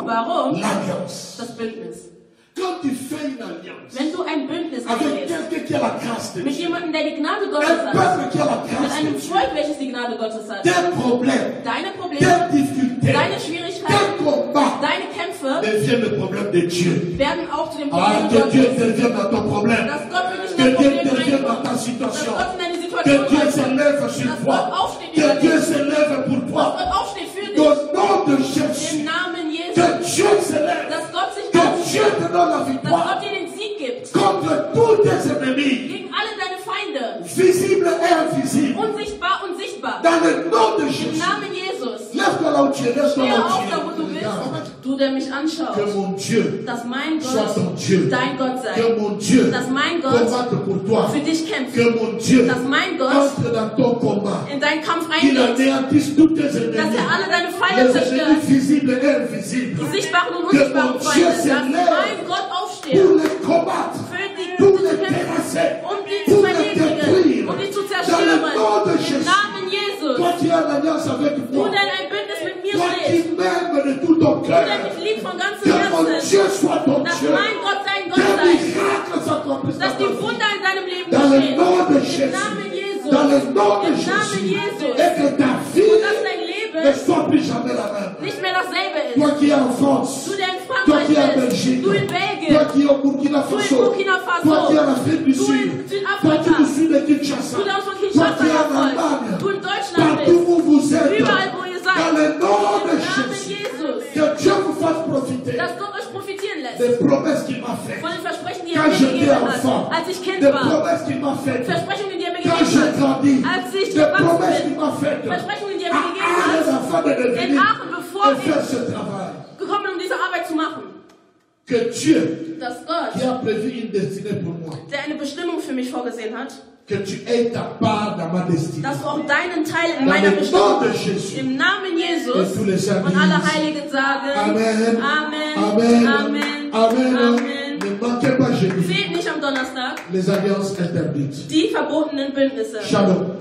Warum? L'alliance. Das Bündnis. Quand tu fais une alliance Wenn du ein Bündnis avec eingehst, quelqu'un qui a la grâce de mit Dieu, jemandem, der die Gnade Gottes un hat, peuple qui a la mit grâce de einem Dieu, Volk, welches die Gnade Gottes hat, tes problèmes, deine tes Probleme, difficultés, deine tes Schwierigkeiten, combats deine Kämpfe deviennent le problème de Dieu. werden auch zu dem Ah, Problem que Dieu Gottes. intervienne dans ton problème. Dass Gott wirklich in Que dein Dieu Problem intervienne dans reinkommt. ta Dass situation. Gott in deine Que Situation Dieu se reinkommt. lève sur Dass toi. Gott aufsteht Que über Dieu dich. se lève pour Dass toi. Gott aufsteht für dich. Au nom de Im Jésus. Namen Que Jesus. Dieu s'élève. dass Gott sich Que Dieu te donne la dass victoire Gott dir den Sieg gibt contre tous tes ennemis, gegen alle deine Feinde, visibles et invisibles. unsichtbar und sichtbar. Dans le nom de Im Jésus. Namen Jesus. Lève-toi là où tu es, lève-toi Stehe là auf, où da wo tu du es. bist. Regarde. Du, der mich Que anschaut, mon Dieu dass mein soit ton Gott Dieu. dein Gott sei. Que mon Dieu Dass mein Gott combatte pour toi. für dich kämpft. Que mon Dieu Dass mein Gott entre dans ton combat. in deinen Kampf Qu'il eingeht. anéantisse tous tes Dass ennemis. alle deine Feinde Les zerstört. ennemis visibles et invisibles. Die sichtbaren und Que unsichtbaren mon Dieu Feinde. Dass s'élève mein Gott aufsteht. pour les combattre. Für die Pour zu les kämpfen. terrasser. Um die zu Pour les verniedrigen. détruire. Um die zu Dans le zerstören. nom de Im Jésus. Namen Jesus. Toi qui as l'alliance avec Du, moi. der ein Bündnis mit mir Toi steht. qui m'aimes de tout ton Du, cœur. der mich liebt von ganzem Que mon Herzen. Dieu soit ton Dass Dieu. mein Gott dein Que Gott sei. miracles s'accomplissent Dass dans die ta vie. Wunder in deinem Leben Dans le geschehen. nom de Im Jésus. Namen Jesus. Dans le nom de Im Namen Jésus. Jesus. Et que ta Und dass vie dein ne Leben soit plus jamais la même. nicht mehr dasselbe ist. Toi qui es en France. Du, der in Toi Frankreich qui es en bist. Belgique. Du in Toi Belgien. qui es au Burkina Du in Faso. Burkina Faso. Toi qui es en Afrique du Du Sud. in Toi qui Südafrika. du sud de Kinshasa. Du, der aus von Toi Kinshasa qui es en herfolgt. Allemagne. Du in Deutschland Partout bist. où vous êtes. Überall, wo ihr seid. Dans le nom de Im Namen Jésus. Jesus. Que Dieu vous fasse profiter Dass Gott euch profitieren lässt. des promesses qu'il m'a faites. Von den Versprechen, die er Quand mir j'étais gegeben enfant. hat. Als ich Kind Des war. promesses qu'il m'a faites. Versprechungen, die er mir Quand gegeben j'ai hat. grandi. Als ich Des gewachsen promesses qu'il bin. m'a faites. Versprechungen, die er mir gegeben À les hat. enfants de In devenir Aachen, bevor et faire ich ce travail. gekommen bin, um diese Arbeit zu machen. Que Dieu, Dass Gott, qui a prévu une destinée pour moi, der eine Bestimmung für mich vorgesehen hat, que tu aies ta part dans ma destinée. dass du auch deinen Teil in Dans meiner le nom Bestimmung de hast. Jésus. Im Namen Jesus. Et tous les amis Und alle disent, Heiligen sagen Amen. Amen. Amen. Amen. Amen. Amen. Ne manquez pas jeudi. Fehlt nicht am Donnerstag Les alliances interdites. die verbotenen Bündnisse. Shalom.